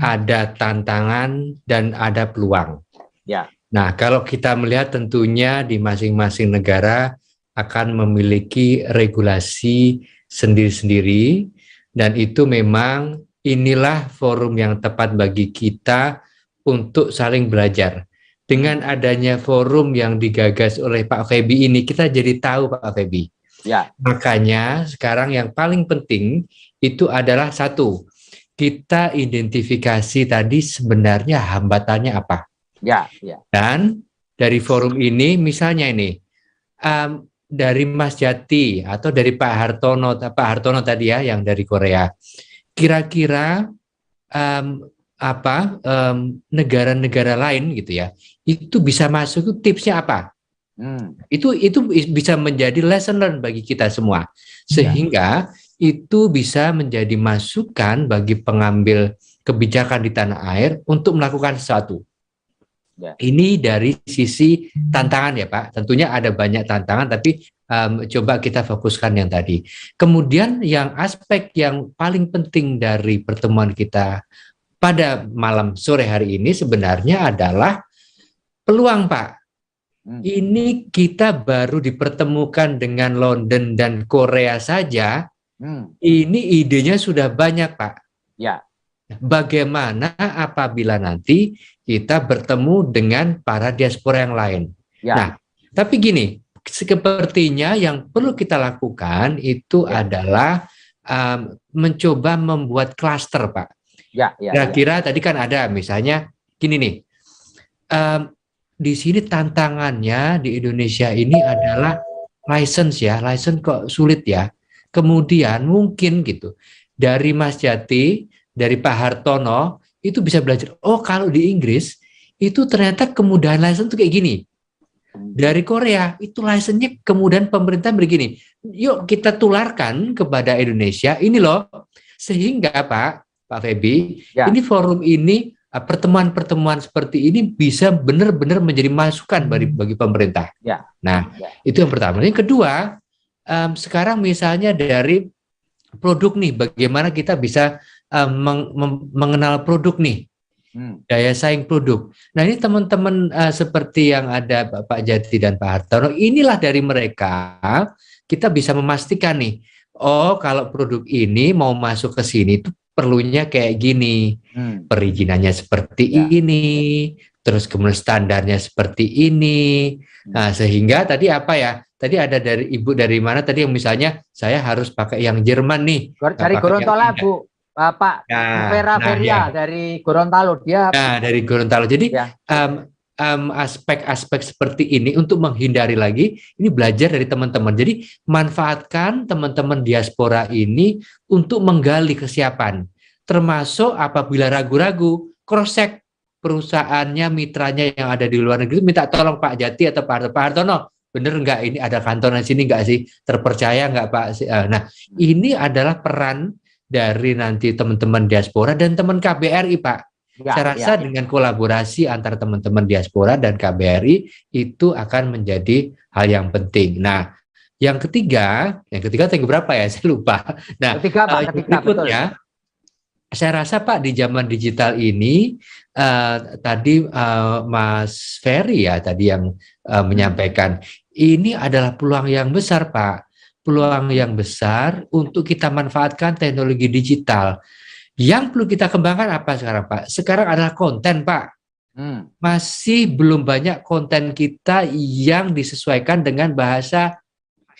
ada tantangan, dan ada peluang. Ya. Nah, kalau kita melihat tentunya di masing-masing negara akan memiliki regulasi sendiri-sendiri, dan itu memang inilah forum yang tepat bagi kita untuk saling belajar. Dengan adanya forum yang digagas oleh Pak Feby ini, kita jadi tahu Pak Feby. Ya. Makanya sekarang yang paling penting itu adalah satu, kita identifikasi tadi sebenarnya hambatannya apa. Ya, ya. Dan dari forum ini, misalnya ini, dari Mas Jati atau dari Pak Hartono tadi ya, yang dari Korea, kira-kira negara-negara lain gitu ya, itu bisa masuk, tipsnya apa? Itu bisa menjadi lesson learn bagi kita semua, sehingga itu bisa menjadi masukan bagi pengambil kebijakan di tanah air untuk melakukan sesuatu. Ya. Ini dari sisi tantangan ya Pak, tentunya ada banyak tantangan, tapi coba kita fokuskan yang tadi. Kemudian yang aspek yang paling penting dari pertemuan kita pada malam sore hari ini sebenarnya adalah peluang Pak. Ini kita baru dipertemukan dengan London dan Korea saja, ini idenya sudah banyak Pak. Ya. Bagaimana apabila nanti kita bertemu dengan para diaspora yang lain. Ya. Nah, tapi gini, sepertinya yang perlu kita lakukan itu adalah mencoba membuat klaster, Pak. Kira-kira tadi kan ada misalnya gini nih, di sini tantangannya di Indonesia ini adalah license ya, license kok sulit ya. Kemudian mungkin gitu dari Mas Jati, dari Pak Hartono itu bisa belajar, oh kalau di Inggris itu ternyata kemudahan license itu kayak gini. Dari Korea itu license-nya kemudian pemerintah begini. Yuk kita tularkan kepada Indonesia ini loh. Sehingga Pak Feby, ini forum ini, pertemuan-pertemuan seperti ini bisa benar-benar menjadi masukan bagi pemerintah. Nah, itu yang pertama. Yang kedua, sekarang misalnya dari produk nih, bagaimana kita bisa mengenal produk nih, daya saing produk. Nah ini teman-teman seperti yang ada Pak Jati dan Pak Hartono, inilah dari mereka kita bisa memastikan nih, oh kalau produk ini mau masuk ke sini itu perlunya kayak gini, perizinannya seperti ini, terus kemudian standarnya seperti ini. Nah sehingga tadi apa ya? Tadi ada dari ibu dari mana tadi yang misalnya saya harus pakai yang Jerman nih. Dari Gorontalo Bu. Pak Vera Feria dari Gorontalo dia. Nah dari Gorontalo. Jadi aspek-aspek seperti ini untuk menghindari lagi ini belajar dari teman-teman. Jadi manfaatkan teman-teman diaspora ini untuk menggali kesiapan. Termasuk apabila ragu-ragu, cross-check perusahaannya, mitranya yang ada di luar negeri, minta tolong Pak Jati atau Pak Hartono, bener nggak ini ada kantor di sini nggak sih, terpercaya nggak Pak? Nah ini adalah peran dari nanti teman-teman diaspora dan teman KBRI Pak. Saya rasa dengan kolaborasi antara teman-teman diaspora dan KBRI itu akan menjadi hal yang penting. Nah, yang ketiga yang berapa ya? Saya lupa. Nah, ketiga berikutnya, saya rasa Pak di zaman digital ini tadi Mas Ferry ya tadi yang menyampaikan ini adalah peluang yang besar Pak. Peluang yang besar untuk kita manfaatkan teknologi digital. Yang perlu kita kembangkan apa sekarang Pak? Sekarang adalah konten Pak. Masih belum banyak konten kita yang disesuaikan dengan bahasa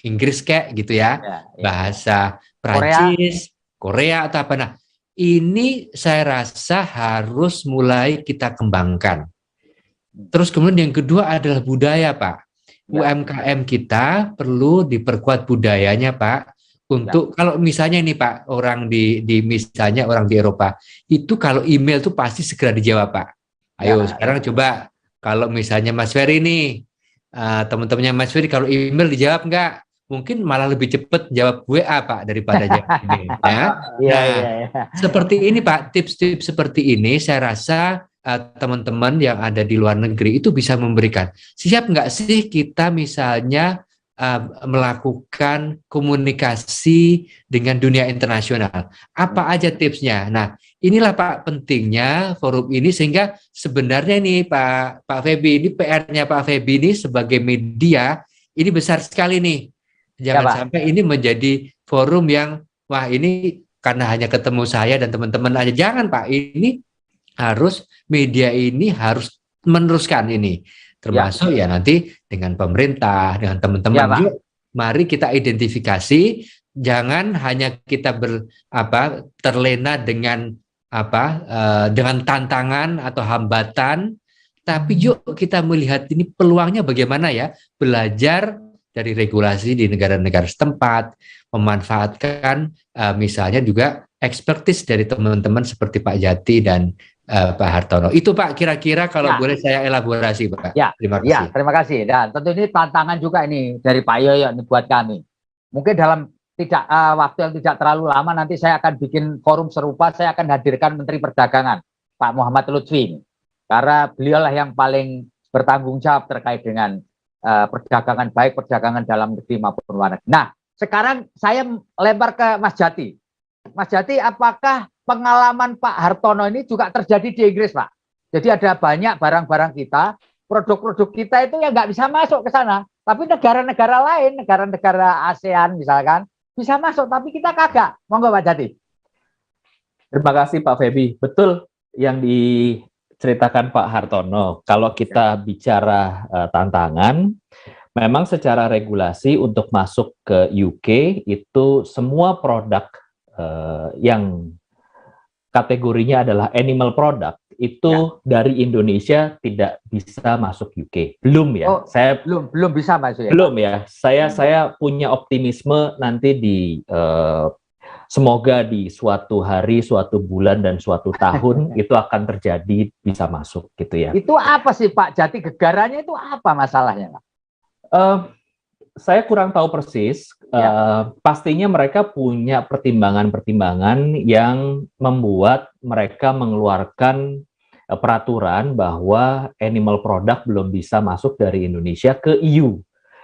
Inggris kayak gitu ya, bahasa Korea. Prancis, Korea atau apa. Nah, ini saya rasa harus mulai kita kembangkan. Terus kemudian yang kedua adalah budaya, Pak. UMKM kita perlu diperkuat budayanya, Pak. Untuk kalau misalnya ini Pak, orang di misalnya orang di Eropa, itu kalau email tuh pasti segera dijawab, Pak. Ayo sekarang coba kalau misalnya Mas Ferry nih, teman-temannya Mas Ferry kalau email dijawab enggak? Mungkin malah lebih cepat jawab WA, Pak, daripada jawab email. Seperti ini, Pak, tips-tips seperti ini saya rasa teman-teman yang ada di luar negeri itu bisa memberikan. Siap nggak sih kita misalnya melakukan komunikasi dengan dunia internasional? Apa aja tipsnya? Nah, inilah Pak pentingnya forum ini, sehingga sebenarnya nih Pak Feby, ini PR-nya Pak Feby ini sebagai media ini besar sekali nih. Jangan sampai ini menjadi forum yang wah ini karena hanya ketemu saya dan teman-teman aja. Jangan Pak, ini harus media ini harus meneruskan ini. Termasuk ya nanti dengan pemerintah, dengan teman-teman juga, mari kita identifikasi, jangan hanya kita terlena dengan dengan tantangan atau hambatan, tapi yuk kita melihat ini peluangnya bagaimana ya, belajar dari regulasi di negara-negara setempat, memanfaatkan misalnya juga expertise dari teman-teman seperti Pak Jati dan Pak Hartono. Itu Pak kira-kira kalau boleh saya elaborasi Pak. Terima kasih. Ya, terima kasih. Dan tentu ini tantangan juga ini dari Pak Yoyo ini buat kami. Mungkin dalam waktu yang tidak terlalu lama nanti saya akan bikin forum serupa, saya akan hadirkan Menteri Perdagangan Pak Muhammad Lutfi. Karena beliaulah yang paling bertanggung jawab terkait dengan perdagangan, baik perdagangan dalam negeri maupun luar negeri. Nah, sekarang saya lempar ke Mas Jati. Mas Jati, apakah pengalaman Pak Hartono ini juga terjadi di Inggris, Pak? Jadi ada banyak barang-barang kita, produk-produk kita itu yang nggak bisa masuk ke sana. Tapi negara-negara lain, negara-negara ASEAN misalkan, bisa masuk, tapi kita kagak. Monggo Pak Jati. Terima kasih Pak Feby. Betul yang diceritakan Pak Hartono. Kalau kita bicara tantangan, memang secara regulasi untuk masuk ke UK itu semua produk yang kategorinya adalah animal product itu dari Indonesia tidak bisa masuk UK. Belum ya. Saya belum bisa masuk ya. Belum ya. Saya punya optimisme nanti semoga di suatu hari, suatu bulan dan suatu tahun itu akan terjadi, bisa masuk gitu ya. Itu apa sih Pak Jati, gegarannya itu apa masalahnya Pak? Saya kurang tahu persis. Pastinya mereka punya pertimbangan-pertimbangan yang membuat mereka mengeluarkan peraturan bahwa animal product belum bisa masuk dari Indonesia ke EU.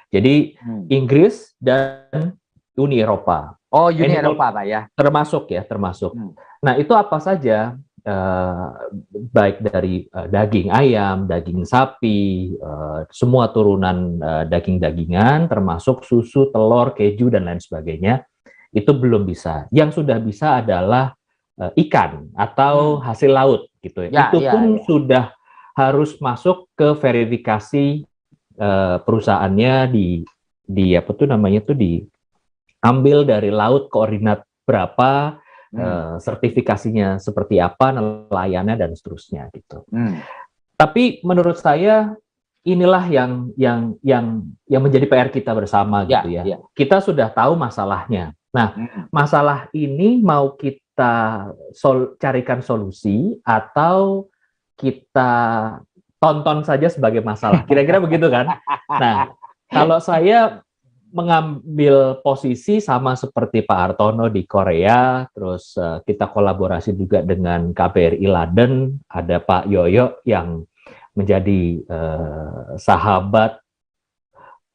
Jadi Inggris dan Uni Eropa. Oh, Uni Eropa Pak ya. Termasuk. Nah, itu apa saja? Baik dari daging ayam, daging sapi, semua turunan daging-dagingan, termasuk susu, telur, keju, dan lain sebagainya, itu belum bisa. Yang sudah bisa adalah ikan atau hasil laut, gitu ya. Itu pun sudah harus masuk ke verifikasi perusahaannya diambil dari laut, koordinat berapa, sertifikasinya seperti apa, nelayannya dan seterusnya gitu. Tapi menurut saya inilah yang menjadi PR kita bersama gitu ya. Kita sudah tahu masalahnya. Nah, masalah ini mau kita carikan solusi atau kita tonton saja sebagai masalah. Kira-kira begitu kan? Nah, kalau saya mengambil posisi sama seperti Pak Hartono di Korea, terus kita kolaborasi juga dengan KBRI London, ada Pak Yoyo yang menjadi sahabat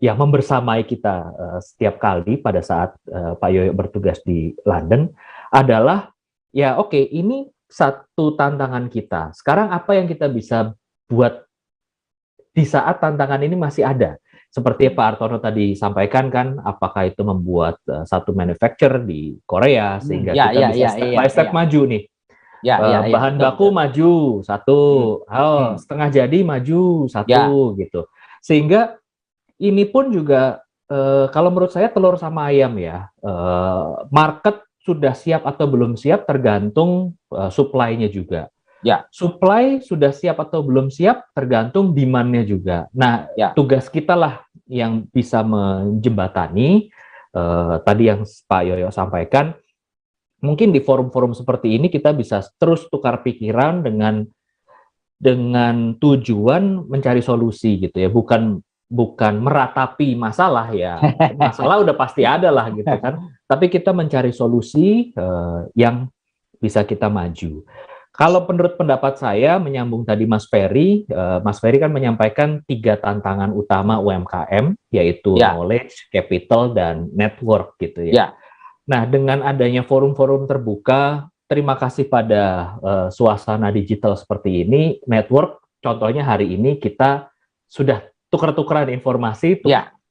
yang membersamai kita setiap kali pada saat Pak Yoyo bertugas di London, adalah ya oke, ini satu tantangan kita. Sekarang apa yang kita bisa buat di saat tantangan ini masih ada? Seperti Pak Hartono tadi sampaikan kan, apakah itu membuat satu manufacturer di Korea sehingga kita bisa step by step maju nih. Bahan baku maju satu, setengah jadi maju satu gitu. Sehingga ini pun juga kalau menurut saya telur sama ayam ya. Market sudah siap atau belum siap tergantung supply-nya juga. Ya. Supply sudah siap atau belum siap tergantung demand-nya juga. Nah, Ya. tugas kita lah yang bisa menjembatani tadi yang Pak Yoyo sampaikan. Mungkin di forum-forum seperti ini kita bisa terus tukar pikiran dengan tujuan mencari solusi gitu ya, bukan meratapi masalah ya. Masalah udah pasti ada lah gitu kan. Tapi kita mencari solusi yang bisa kita maju. Kalau menurut pendapat saya, menyambung tadi Mas Ferry kan menyampaikan 3 tantangan utama UMKM, yaitu knowledge, capital, dan network gitu ya. Nah, dengan adanya forum-forum terbuka, terima kasih pada suasana digital seperti ini, network, contohnya hari ini kita sudah tukar-tukaran informasi,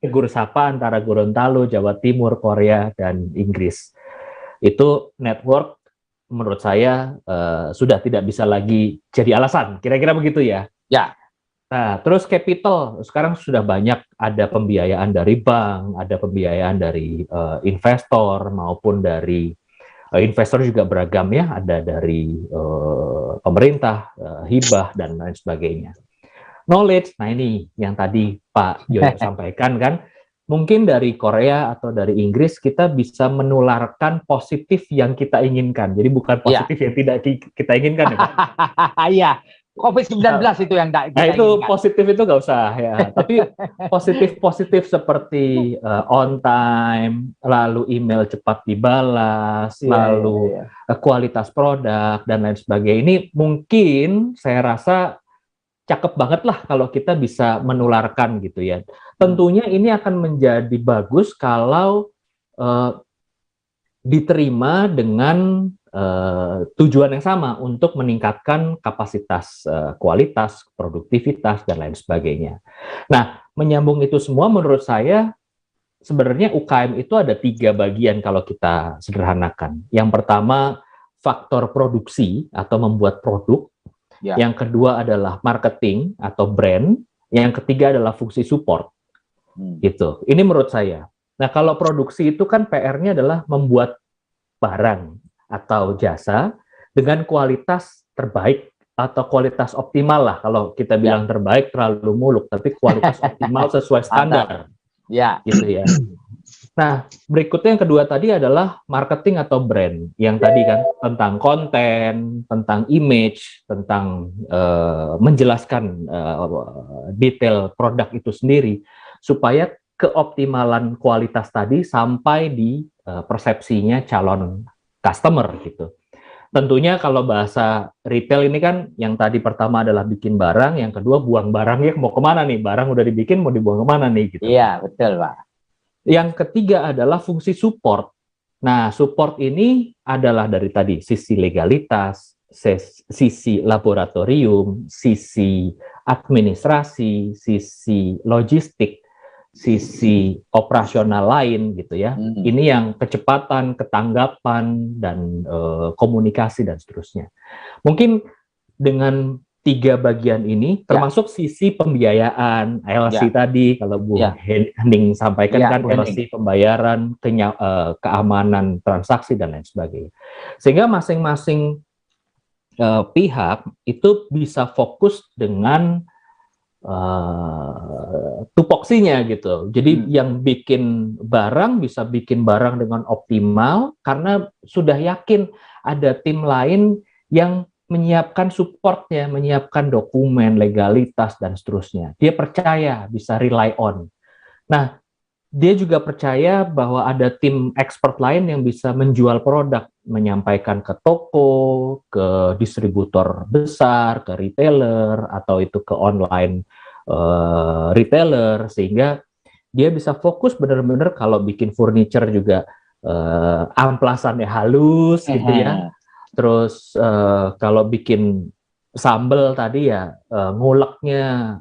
tegur sapa antara Gorontalo, Jawa Timur, Korea, dan Inggris. Itu network menurut saya sudah tidak bisa lagi jadi alasan, kira-kira begitu ya. Ya. Nah, terus capital, sekarang sudah banyak ada pembiayaan dari bank, ada pembiayaan dari investor, maupun dari investor juga beragam ya, ada dari pemerintah, hibah, dan lain sebagainya. Knowledge, nah ini yang tadi Pak Yoyo sampaikan kan, mungkin dari Korea atau dari Inggris kita bisa menularkan positif yang kita inginkan. Jadi bukan positif yang tidak kita inginkan ya Pak. Iya, COVID-19 itu yang tidak kita itu inginkan. Positif itu nggak usah ya. Tapi positif seperti on time, lalu email cepat dibalas, lalu kualitas produk dan lain sebagainya. Ini mungkin saya rasa cakep banget lah kalau kita bisa menularkan gitu ya. Tentunya ini akan menjadi bagus kalau diterima dengan tujuan yang sama untuk meningkatkan kapasitas, kualitas, produktivitas, dan lain sebagainya. Nah, menyambung itu semua menurut saya sebenarnya UKM itu ada 3 bagian kalau kita sederhanakan. Yang pertama, faktor produksi atau membuat produk. Yang kedua adalah marketing atau brand. Yang ketiga adalah fungsi support. Gitu. Ini menurut saya. Nah, kalau produksi itu kan PR-nya adalah membuat barang atau jasa dengan kualitas terbaik atau kualitas optimal lah. Kalau kita bilang terbaik terlalu muluk, tapi kualitas optimal sesuai standar. Gitu ya. Nah, berikutnya yang kedua tadi adalah marketing atau brand. Yang tadi kan tentang konten, tentang image, tentang menjelaskan detail produk itu sendiri, supaya keoptimalan kualitas tadi sampai di persepsinya calon customer gitu. Tentunya kalau bahasa retail ini kan yang tadi pertama adalah bikin barang, yang kedua buang barangnya mau kemana nih? Barang udah dibikin mau dibuang kemana nih? Gitu. Iya, betul Pak. Yang ketiga adalah fungsi support. Nah, support ini adalah dari tadi sisi legalitas, sisi laboratorium, sisi administrasi, sisi logistik, sisi operasional lain gitu ya. Ini yang kecepatan, ketanggapan, dan komunikasi dan seterusnya. Mungkin dengan 3 bagian ini, termasuk sisi pembiayaan, LC tadi, kalau Bu Hening sampaikan kan LC pembayaran, keamanan transaksi, dan lain sebagainya. Sehingga masing-masing pihak itu bisa fokus dengan tupoksinya gitu. Jadi yang bikin barang bisa bikin barang dengan optimal, karena sudah yakin ada tim lain yang menyiapkan supportnya, menyiapkan dokumen, legalitas, dan seterusnya. Dia percaya, bisa rely on. Nah, dia juga percaya bahwa ada tim expert lain yang bisa menjual produk, menyampaikan ke toko, ke distributor besar, ke retailer, atau itu ke online retailer, sehingga dia bisa fokus benar-benar kalau bikin furniture juga amplasannya halus gitu ya. Terus kalau bikin sambal tadi ya nguleknya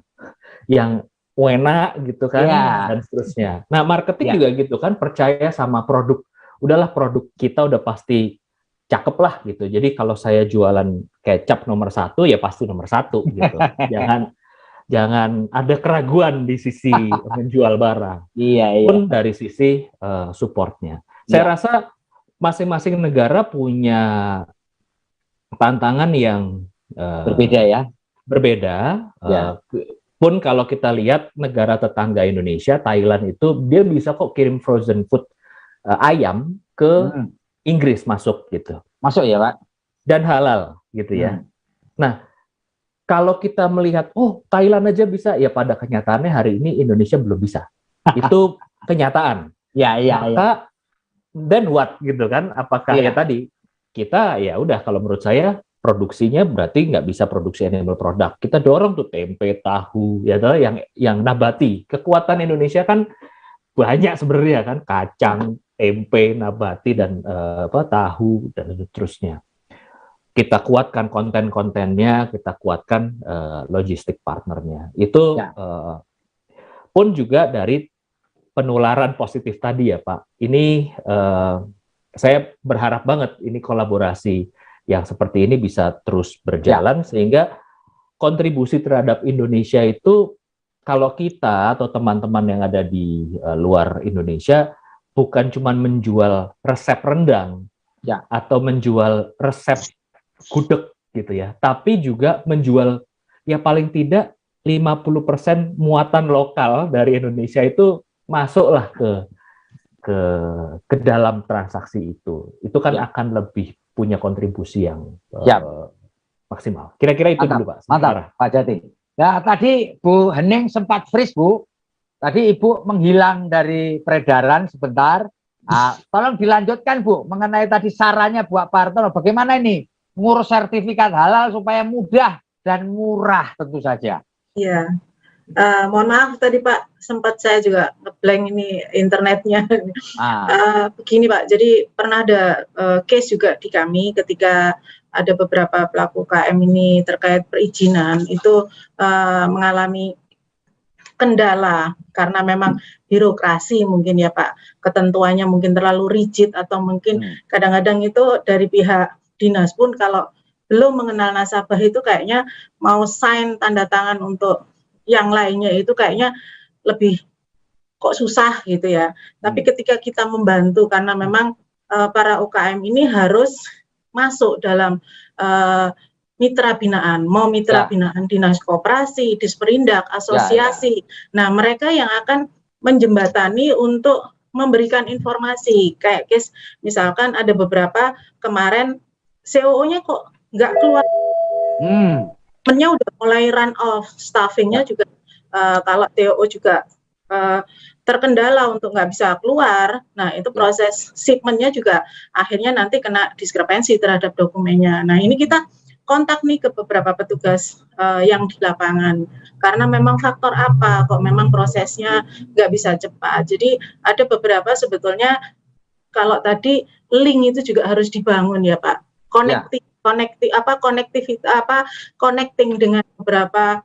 yang enak gitu kan, dan seterusnya. Nah, marketing juga gitu kan, percaya sama produk. Udahlah, produk kita udah pasti cakep lah gitu. Jadi kalau saya jualan kecap nomor 1 ya pasti nomor 1 gitu. jangan ada keraguan di sisi menjual barang. Iya. Pun dari sisi supportnya. Saya rasa masing-masing negara punya tantangan yang berbeda ya. Berbeda. Pun kalau kita lihat negara tetangga Indonesia, Thailand itu dia bisa kok kirim frozen food ayam ke Inggris masuk gitu. Masuk ya Pak? Dan halal gitu ya. Nah, kalau kita melihat, oh Thailand aja bisa, ya pada kenyataannya hari ini Indonesia belum bisa. Itu kenyataan. Maka, then what gitu kan? Apakah ya tadi kita ya udah kalau menurut saya produksinya berarti nggak bisa produksi animal product. Kita dorong tuh tempe, tahu, ya yang nabati. Kekuatan Indonesia kan banyak sebenarnya kan, kacang, tempe, nabati dan tahu dan seterusnya. Kita kuatkan konten-kontennya, kita kuatkan logistik partnernya. Itu pun juga dari penularan positif tadi ya Pak. Ini saya berharap banget ini kolaborasi yang seperti ini bisa terus berjalan sehingga kontribusi terhadap Indonesia itu kalau kita atau teman-teman yang ada di luar Indonesia bukan cuma menjual resep rendang atau menjual resep gudeg gitu ya, tapi juga menjual ya paling tidak 50% muatan lokal dari Indonesia itu masuklah ke dalam transaksi itu. Itu kan akan lebih punya kontribusi yang maksimal. Kira-kira itu dulu Pak. Mantap Pak Jati. Ya tadi Bu Hening sempat freeze Bu. Tadi Ibu menghilang dari peredaran sebentar. Nah, tolong dilanjutkan Bu mengenai tadi sarannya buat Pak Hartono. Bagaimana ini ngurus sertifikat halal supaya mudah dan murah tentu saja. Iya. Mohon maaf tadi Pak, sempat saya juga ngeblank ini internetnya. Begini Pak, jadi pernah ada case juga di kami ketika ada beberapa pelaku UKM ini terkait perizinan itu mengalami kendala karena memang birokrasi mungkin ya Pak, ketentuannya mungkin terlalu rigid atau mungkin kadang-kadang itu dari pihak dinas pun kalau belum mengenal nasabah itu kayaknya mau sign tanda tangan untuk yang lainnya itu kayaknya lebih kok susah gitu ya. Tapi ketika kita membantu karena memang para UKM ini harus masuk dalam mitra binaan, mau mitra binaan dinas koperasi, disperindak, asosiasi. Nah, mereka yang akan menjembatani untuk memberikan informasi. Kayak case misalkan ada beberapa kemarin COO-nya kok nggak keluar. Udah mulai run off, staffingnya juga kalau TOO juga terkendala untuk nggak bisa keluar. Nah itu proses shipmentnya juga akhirnya nanti kena diskrepensi terhadap dokumennya. Nah ini kita kontak nih ke beberapa petugas yang di lapangan karena memang faktor apa kok memang prosesnya nggak bisa cepat. Jadi ada beberapa sebetulnya kalau tadi link itu juga harus dibangun ya Pak. Connecting dengan beberapa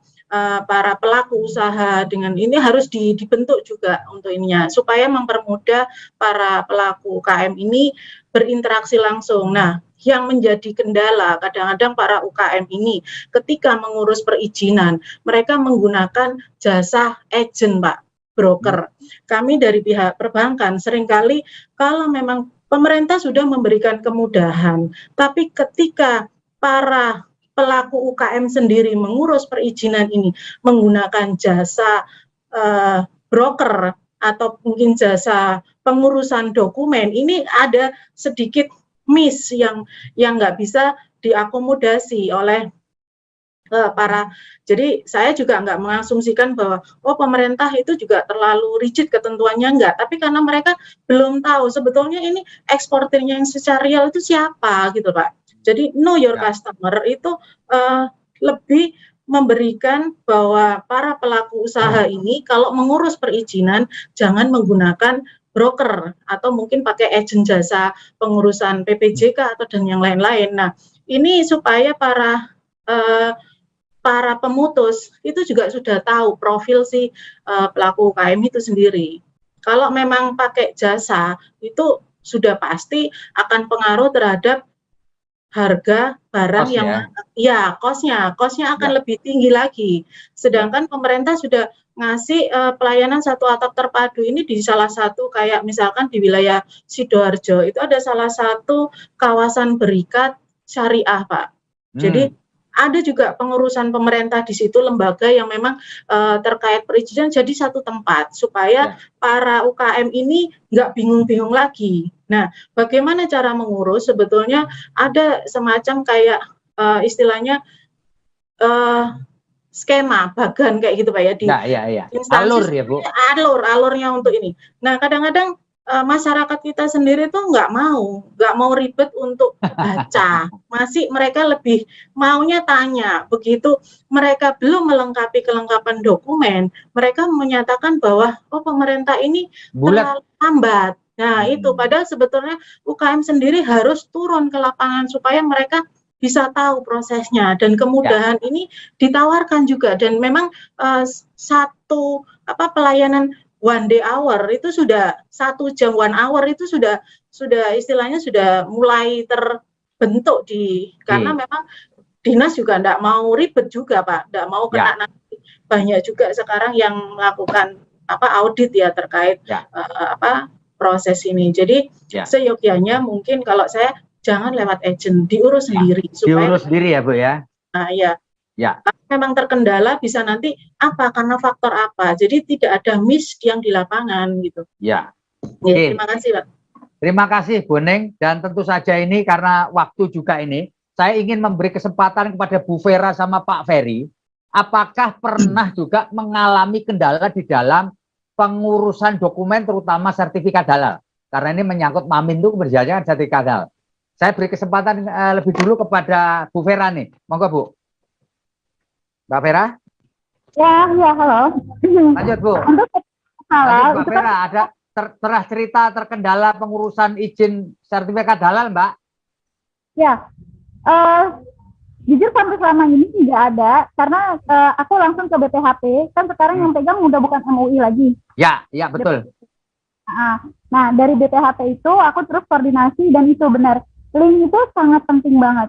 para pelaku usaha dengan ini harus dibentuk juga untuk ininya supaya mempermudah para pelaku UKM ini berinteraksi langsung. Nah, yang menjadi kendala kadang-kadang para UKM ini ketika mengurus perizinan mereka menggunakan jasa agent Pak, broker. Kami dari pihak perbankan seringkali kalau memang pemerintah sudah memberikan kemudahan, tapi ketika para pelaku UKM sendiri mengurus perizinan ini menggunakan jasa broker atau mungkin jasa pengurusan dokumen, ini ada sedikit miss yang nggak bisa diakomodasi oleh para. Jadi saya juga nggak mengasumsikan bahwa pemerintah itu juga terlalu rigid ketentuannya, enggak, tapi karena mereka belum tahu sebetulnya ini eksportirnya yang secara real itu siapa gitu Pak. Jadi know your customer itu lebih memberikan bahwa para pelaku usaha ini kalau mengurus perizinan jangan menggunakan broker atau mungkin pakai agent jasa pengurusan PPJK atau dan yang lain-lain. Nah ini supaya para pemutus itu juga sudah tahu profil si pelaku UKM itu sendiri. Kalau memang pakai jasa itu sudah pasti akan pengaruh terhadap harga barang Cost yang ya. kosnya akan lebih tinggi lagi. Sedangkan pemerintah sudah ngasih pelayanan satu atap terpadu ini di salah satu kayak misalkan di wilayah Sidoarjo itu ada salah satu kawasan berikat syariah, Pak. Jadi ada juga pengurusan pemerintah di situ, lembaga yang memang terkait perizinan jadi satu tempat supaya para UKM ini nggak bingung-bingung lagi. Nah, bagaimana cara mengurus? Sebetulnya ada semacam kayak istilahnya skema bagan kayak gitu Pak ya di instansi alur ya Bu. Alurnya untuk ini. Nah, kadang-kadang masyarakat kita sendiri tuh nggak mau ribet untuk baca. Masih mereka lebih maunya tanya. Begitu mereka belum melengkapi kelengkapan dokumen, mereka menyatakan bahwa pemerintah ini terlalu lambat. Nah, itu padahal sebetulnya UKM sendiri harus turun ke lapangan supaya mereka bisa tahu prosesnya, dan kemudahan ini ditawarkan juga, dan memang satu pelayanan 1 day hour itu sudah 1 jam 1 hour itu sudah istilahnya sudah mulai terbentuk karena memang dinas juga enggak mau ribet juga Pak, enggak mau kena nanti banyak juga sekarang yang melakukan audit ya terkait proses ini. Jadi seyogyanya mungkin kalau saya jangan lewat agent, diurus sendiri supaya diurus sendiri ya Bu ya. Nah ya. Memang terkendala bisa nanti karena faktor apa. Jadi tidak ada miss yang di lapangan gitu. Ya. Terima kasih Pak. Terima kasih Bu Neng, dan tentu saja ini karena waktu juga ini saya ingin memberi kesempatan kepada Bu Vera sama Pak Ferry. Apakah pernah juga mengalami kendala di dalam pengurusan dokumen terutama sertifikat halal? Karena ini menyangkut Mamin itu berjalan sertifikat halal. Saya beri kesempatan lebih dulu kepada Bu Vera nih. Monggo Bu. Mbak Vera? Ya, halo. Lanjut Bu. Halo. Mbak Vera, ada cerita terkendala pengurusan izin sertifikat halal, Mbak? Ya, jujur sampai selama ini tidak ada, karena aku langsung ke BPHP, kan sekarang yang pegang udah bukan MUI lagi. Ya, betul. Nah, dari BPHP itu aku terus koordinasi, dan itu benar. Link itu sangat penting banget.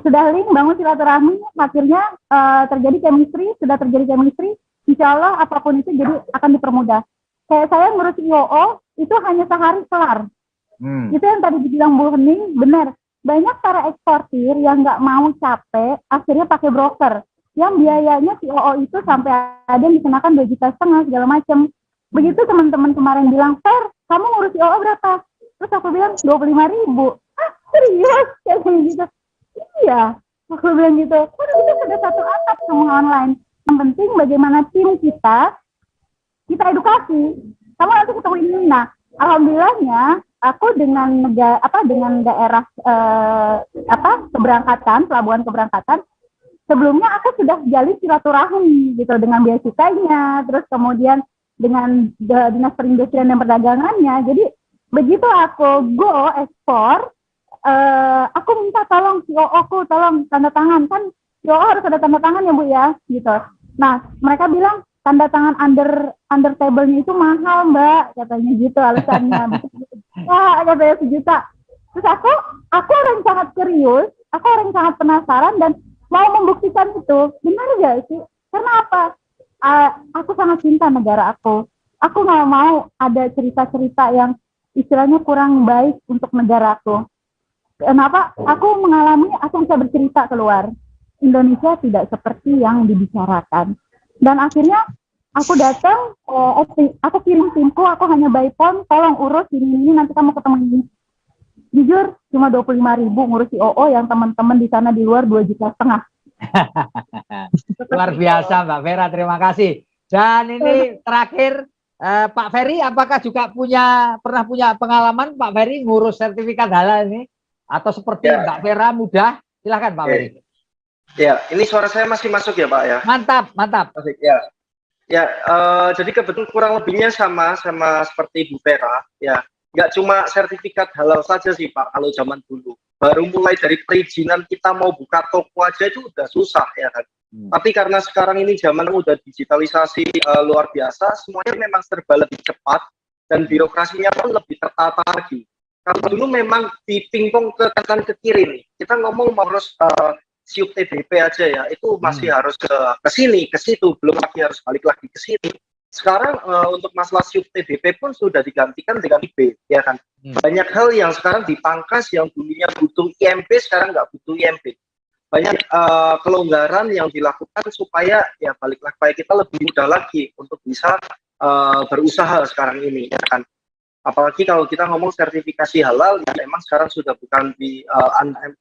Sudah bangun silaturahmi, akhirnya terjadi chemistry, insya Allah apapun itu jadi akan dipermudah. Kayak saya ngurus IOO, itu hanya sehari kelar. Itu yang tadi dibilang Bu Hening, benar. Banyak para eksportir yang nggak mau capek, akhirnya pakai broker. Yang biayanya IOO itu sampai ada yang dikenakan 2,5 juta segala macam. Begitu teman-teman kemarin bilang, Fer, kamu ngurus IOO berapa? Terus aku bilang 25.000. Serius? Kayak gitu. Iya, aku bilang gitu. Udah kita sudah satu atap semua online. Yang penting bagaimana tim kita edukasi. Kamu nanti ketemu ini. Nah, alhamdulillahnya aku dengan daerah pelabuhan keberangkatan. Sebelumnya aku sudah jalin silaturahmi gitu dengan bea cukainya, terus kemudian dengan dinas perindustrian dan perdagangannya. Jadi begitu aku go ekspor, aku minta tolong COO-ku tolong tanda tangan, kan COO harus ada tanda tangan ya Bu ya gitu. Nah mereka bilang tanda tangan under table-nya itu mahal Mbak, katanya gitu alasannya. Wah katanya 1 juta. Terus aku orang sangat serius, aku orang sangat penasaran dan mau membuktikan itu benar gak sih? Karena apa? Aku sangat cinta negara aku. Aku nggak mau ada cerita-cerita yang istilahnya kurang baik untuk negaraku. Kenapa? Aku mengalami, aku bisa bercerita keluar. Indonesia tidak seperti yang dibicarakan. Dan akhirnya aku datang, aku kirim timku, aku hanya by phone, tolong urus ini, nanti kamu ketemu ini. Jujur, cuma 25.000 ngurus IOO yang teman-teman di sana di luar 2,5 juta. Luar biasa Mbak Vera, terima kasih. Dan ini terakhir, Pak Ferry, apakah juga pernah punya pengalaman Pak Ferry ngurus sertifikat halal ini? Atau seperti Mbak Vera mudah? Silakan Pak Ferry. Ya, ini suara saya masih masuk ya Pak ya? Mantap. Masih, ya. Jadi kebetulan kurang lebihnya sama seperti Bu Vera, ya. Nggak cuma sertifikat halal saja sih Pak, kalau zaman dulu. Baru mulai dari perizinan kita mau buka toko aja itu udah susah ya kan. Tapi karena sekarang ini zaman udah digitalisasi luar biasa, semuanya memang serba lebih cepat dan birokrasinya pun lebih tertata lagi. Kalau dulu memang di pingpong ke kanan ke kiri nih. Kita ngomong harus siup TBP aja ya, itu masih harus ke sini, ke situ, belum lagi harus balik lagi ke sini. Sekarang untuk masalah siup TBP pun sudah digantikan dengan IB, ya kan. Banyak hal yang sekarang dipangkas, yang dulunya butuh IMP sekarang nggak butuh IMP. Banyak kelonggaran yang dilakukan supaya ya balik lagi supaya kita lebih mudah lagi untuk bisa berusaha sekarang ini, ya kan. Apalagi kalau kita ngomong sertifikasi halal, ya memang sekarang sudah bukan di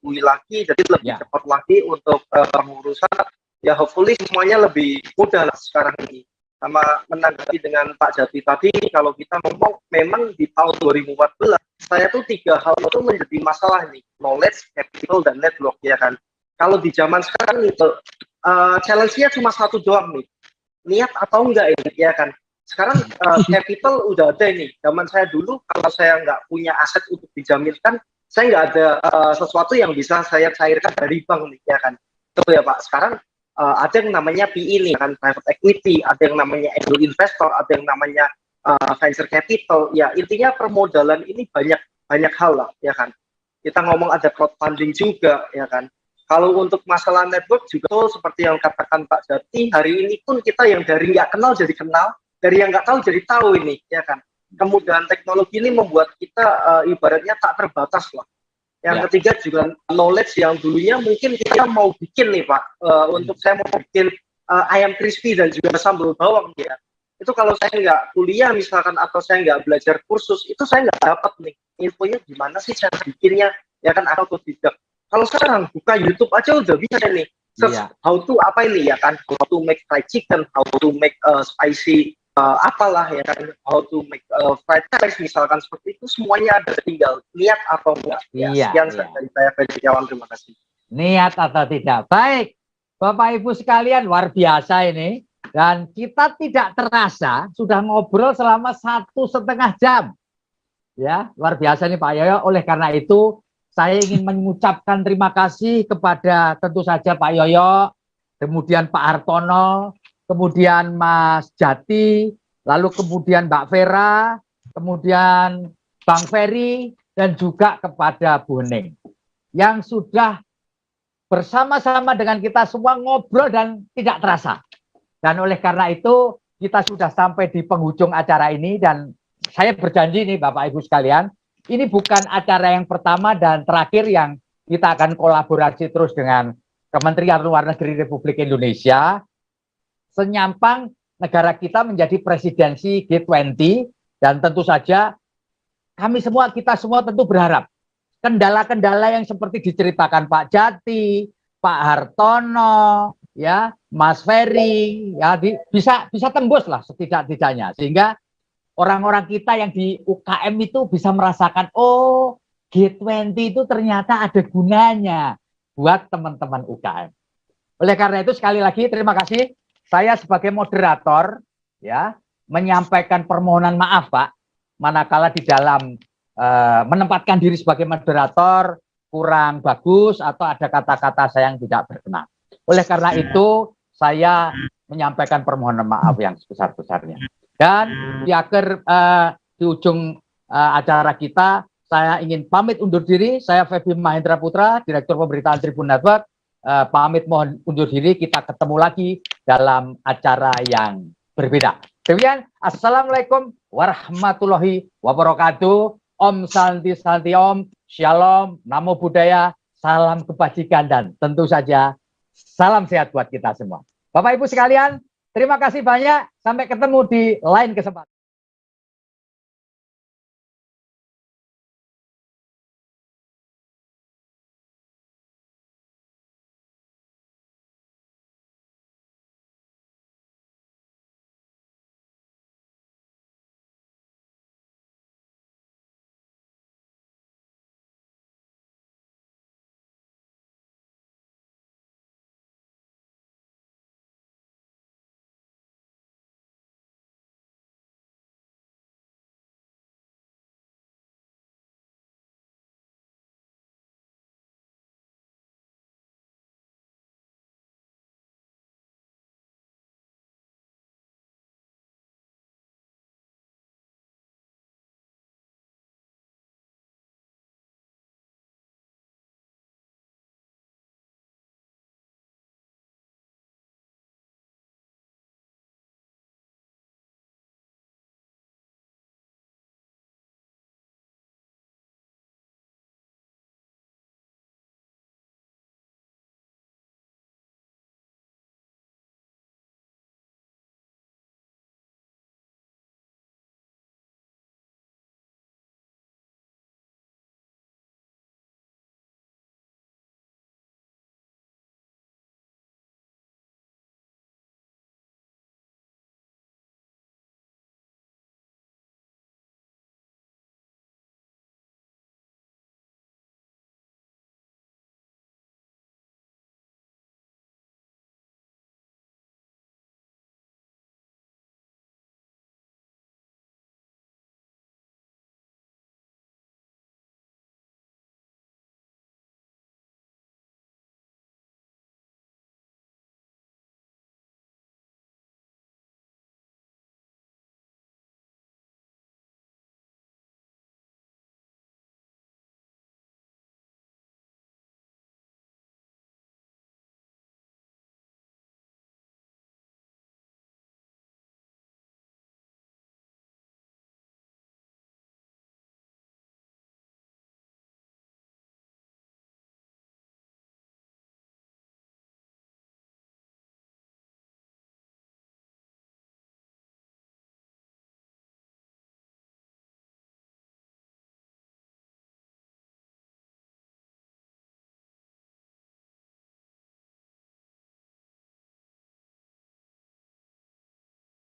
MUI lagi, jadi lebih cepat lagi untuk pengurusan. Ya hopefully semuanya lebih mudah lah sekarang ini. Sama menanggapi dengan Pak Jati tadi, kalau kita ngomong memang di tahun 2014, saya tuh 3 hal itu menjadi masalah nih, knowledge, capital, dan network, ya kan. Kalau di zaman sekarang itu challenge-nya cuma satu doang nih, niat atau enggak ini, ya kan. Sekarang capital udah ada ini. Zaman saya dulu, kalau saya nggak punya aset untuk dijaminkan, saya nggak ada sesuatu yang bisa saya cairkan dari bank nih, ya kan. Itu ya Pak. Sekarang ada yang namanya PE nih, kan, private equity, ada yang namanya angel investor, ada yang namanya venture capital. Ya intinya permodalan ini banyak hal lah, ya kan. Kita ngomong ada crowdfunding juga, ya kan. Kalau untuk masalah network juga seperti yang katakan Pak Jati, hari ini pun kita yang dari nggak kenal jadi kenal, dari yang nggak tahu jadi tahu ini, ya kan. Kemudahan teknologi ini membuat kita ibaratnya tak terbatas lah. Yang ketiga juga knowledge yang dulunya mungkin kita mau bikin nih Pak, untuk saya mau bikin ayam crispy dan juga sambal bawang ya. Itu kalau saya nggak kuliah misalkan atau saya nggak belajar kursus, itu saya nggak dapat nih infonya gimana sih cara bikinnya, ya kan, atau tidak. Kalau sekarang buka YouTube aja udah bisa nih. How to apa ini ya kan, how to make fried chicken, how to make spicy apalah ya kan, how to make fried rice misalkan, seperti itu semuanya ada, tinggal niat atau enggak. Sekian dari saya, Fediawan, terima kasih. Niat atau tidak. Baik, Bapak Ibu sekalian, luar biasa ini, dan kita tidak terasa sudah ngobrol selama 1,5 jam. Ya, luar biasa nih Pak Yoyo. Oleh karena itu saya ingin mengucapkan terima kasih kepada tentu saja Pak Yoyo, kemudian Pak Hartono, kemudian Mas Jati, lalu kemudian Mbak Vera, kemudian Bang Ferry, dan juga kepada Bu Hening, yang sudah bersama-sama dengan kita semua ngobrol dan tidak terasa. Dan oleh karena itu, kita sudah sampai di penghujung acara ini, dan saya berjanji nih Bapak Ibu sekalian, ini bukan acara yang pertama dan terakhir yang kita akan kolaborasi terus dengan Kementerian Luar Negeri Republik Indonesia. Senyampang negara kita menjadi presidensi G20, dan tentu saja kita semua tentu berharap kendala-kendala yang seperti diceritakan Pak Jati, Pak Hartono, ya, Mas Ferry, ya bisa tembus lah setidak-tidaknya, sehingga orang-orang kita yang di UKM itu bisa merasakan, oh G20 itu ternyata ada gunanya buat teman-teman UKM. Oleh karena itu sekali lagi terima kasih. Saya sebagai moderator ya menyampaikan permohonan maaf Pak, manakala di dalam menempatkan diri sebagai moderator kurang bagus atau ada kata-kata saya yang tidak berkenan. Oleh karena itu saya menyampaikan permohonan maaf yang sebesar-besarnya. Dan di akhir di ujung acara kita, saya ingin pamit undur diri. Saya Feby Mahendra Putra, Direktur Pemberitaan Tribun Network. Pamit mohon undur diri. Kita ketemu lagi dalam acara yang berbeda. Demikian, Assalamualaikum warahmatullahi wabarakatuh. Om Santi Santi Om, Shalom, Namo Buddhaya, salam kebajikan, dan tentu saja salam sehat buat kita semua. Bapak Ibu sekalian, terima kasih banyak. Sampai ketemu di lain kesempatan.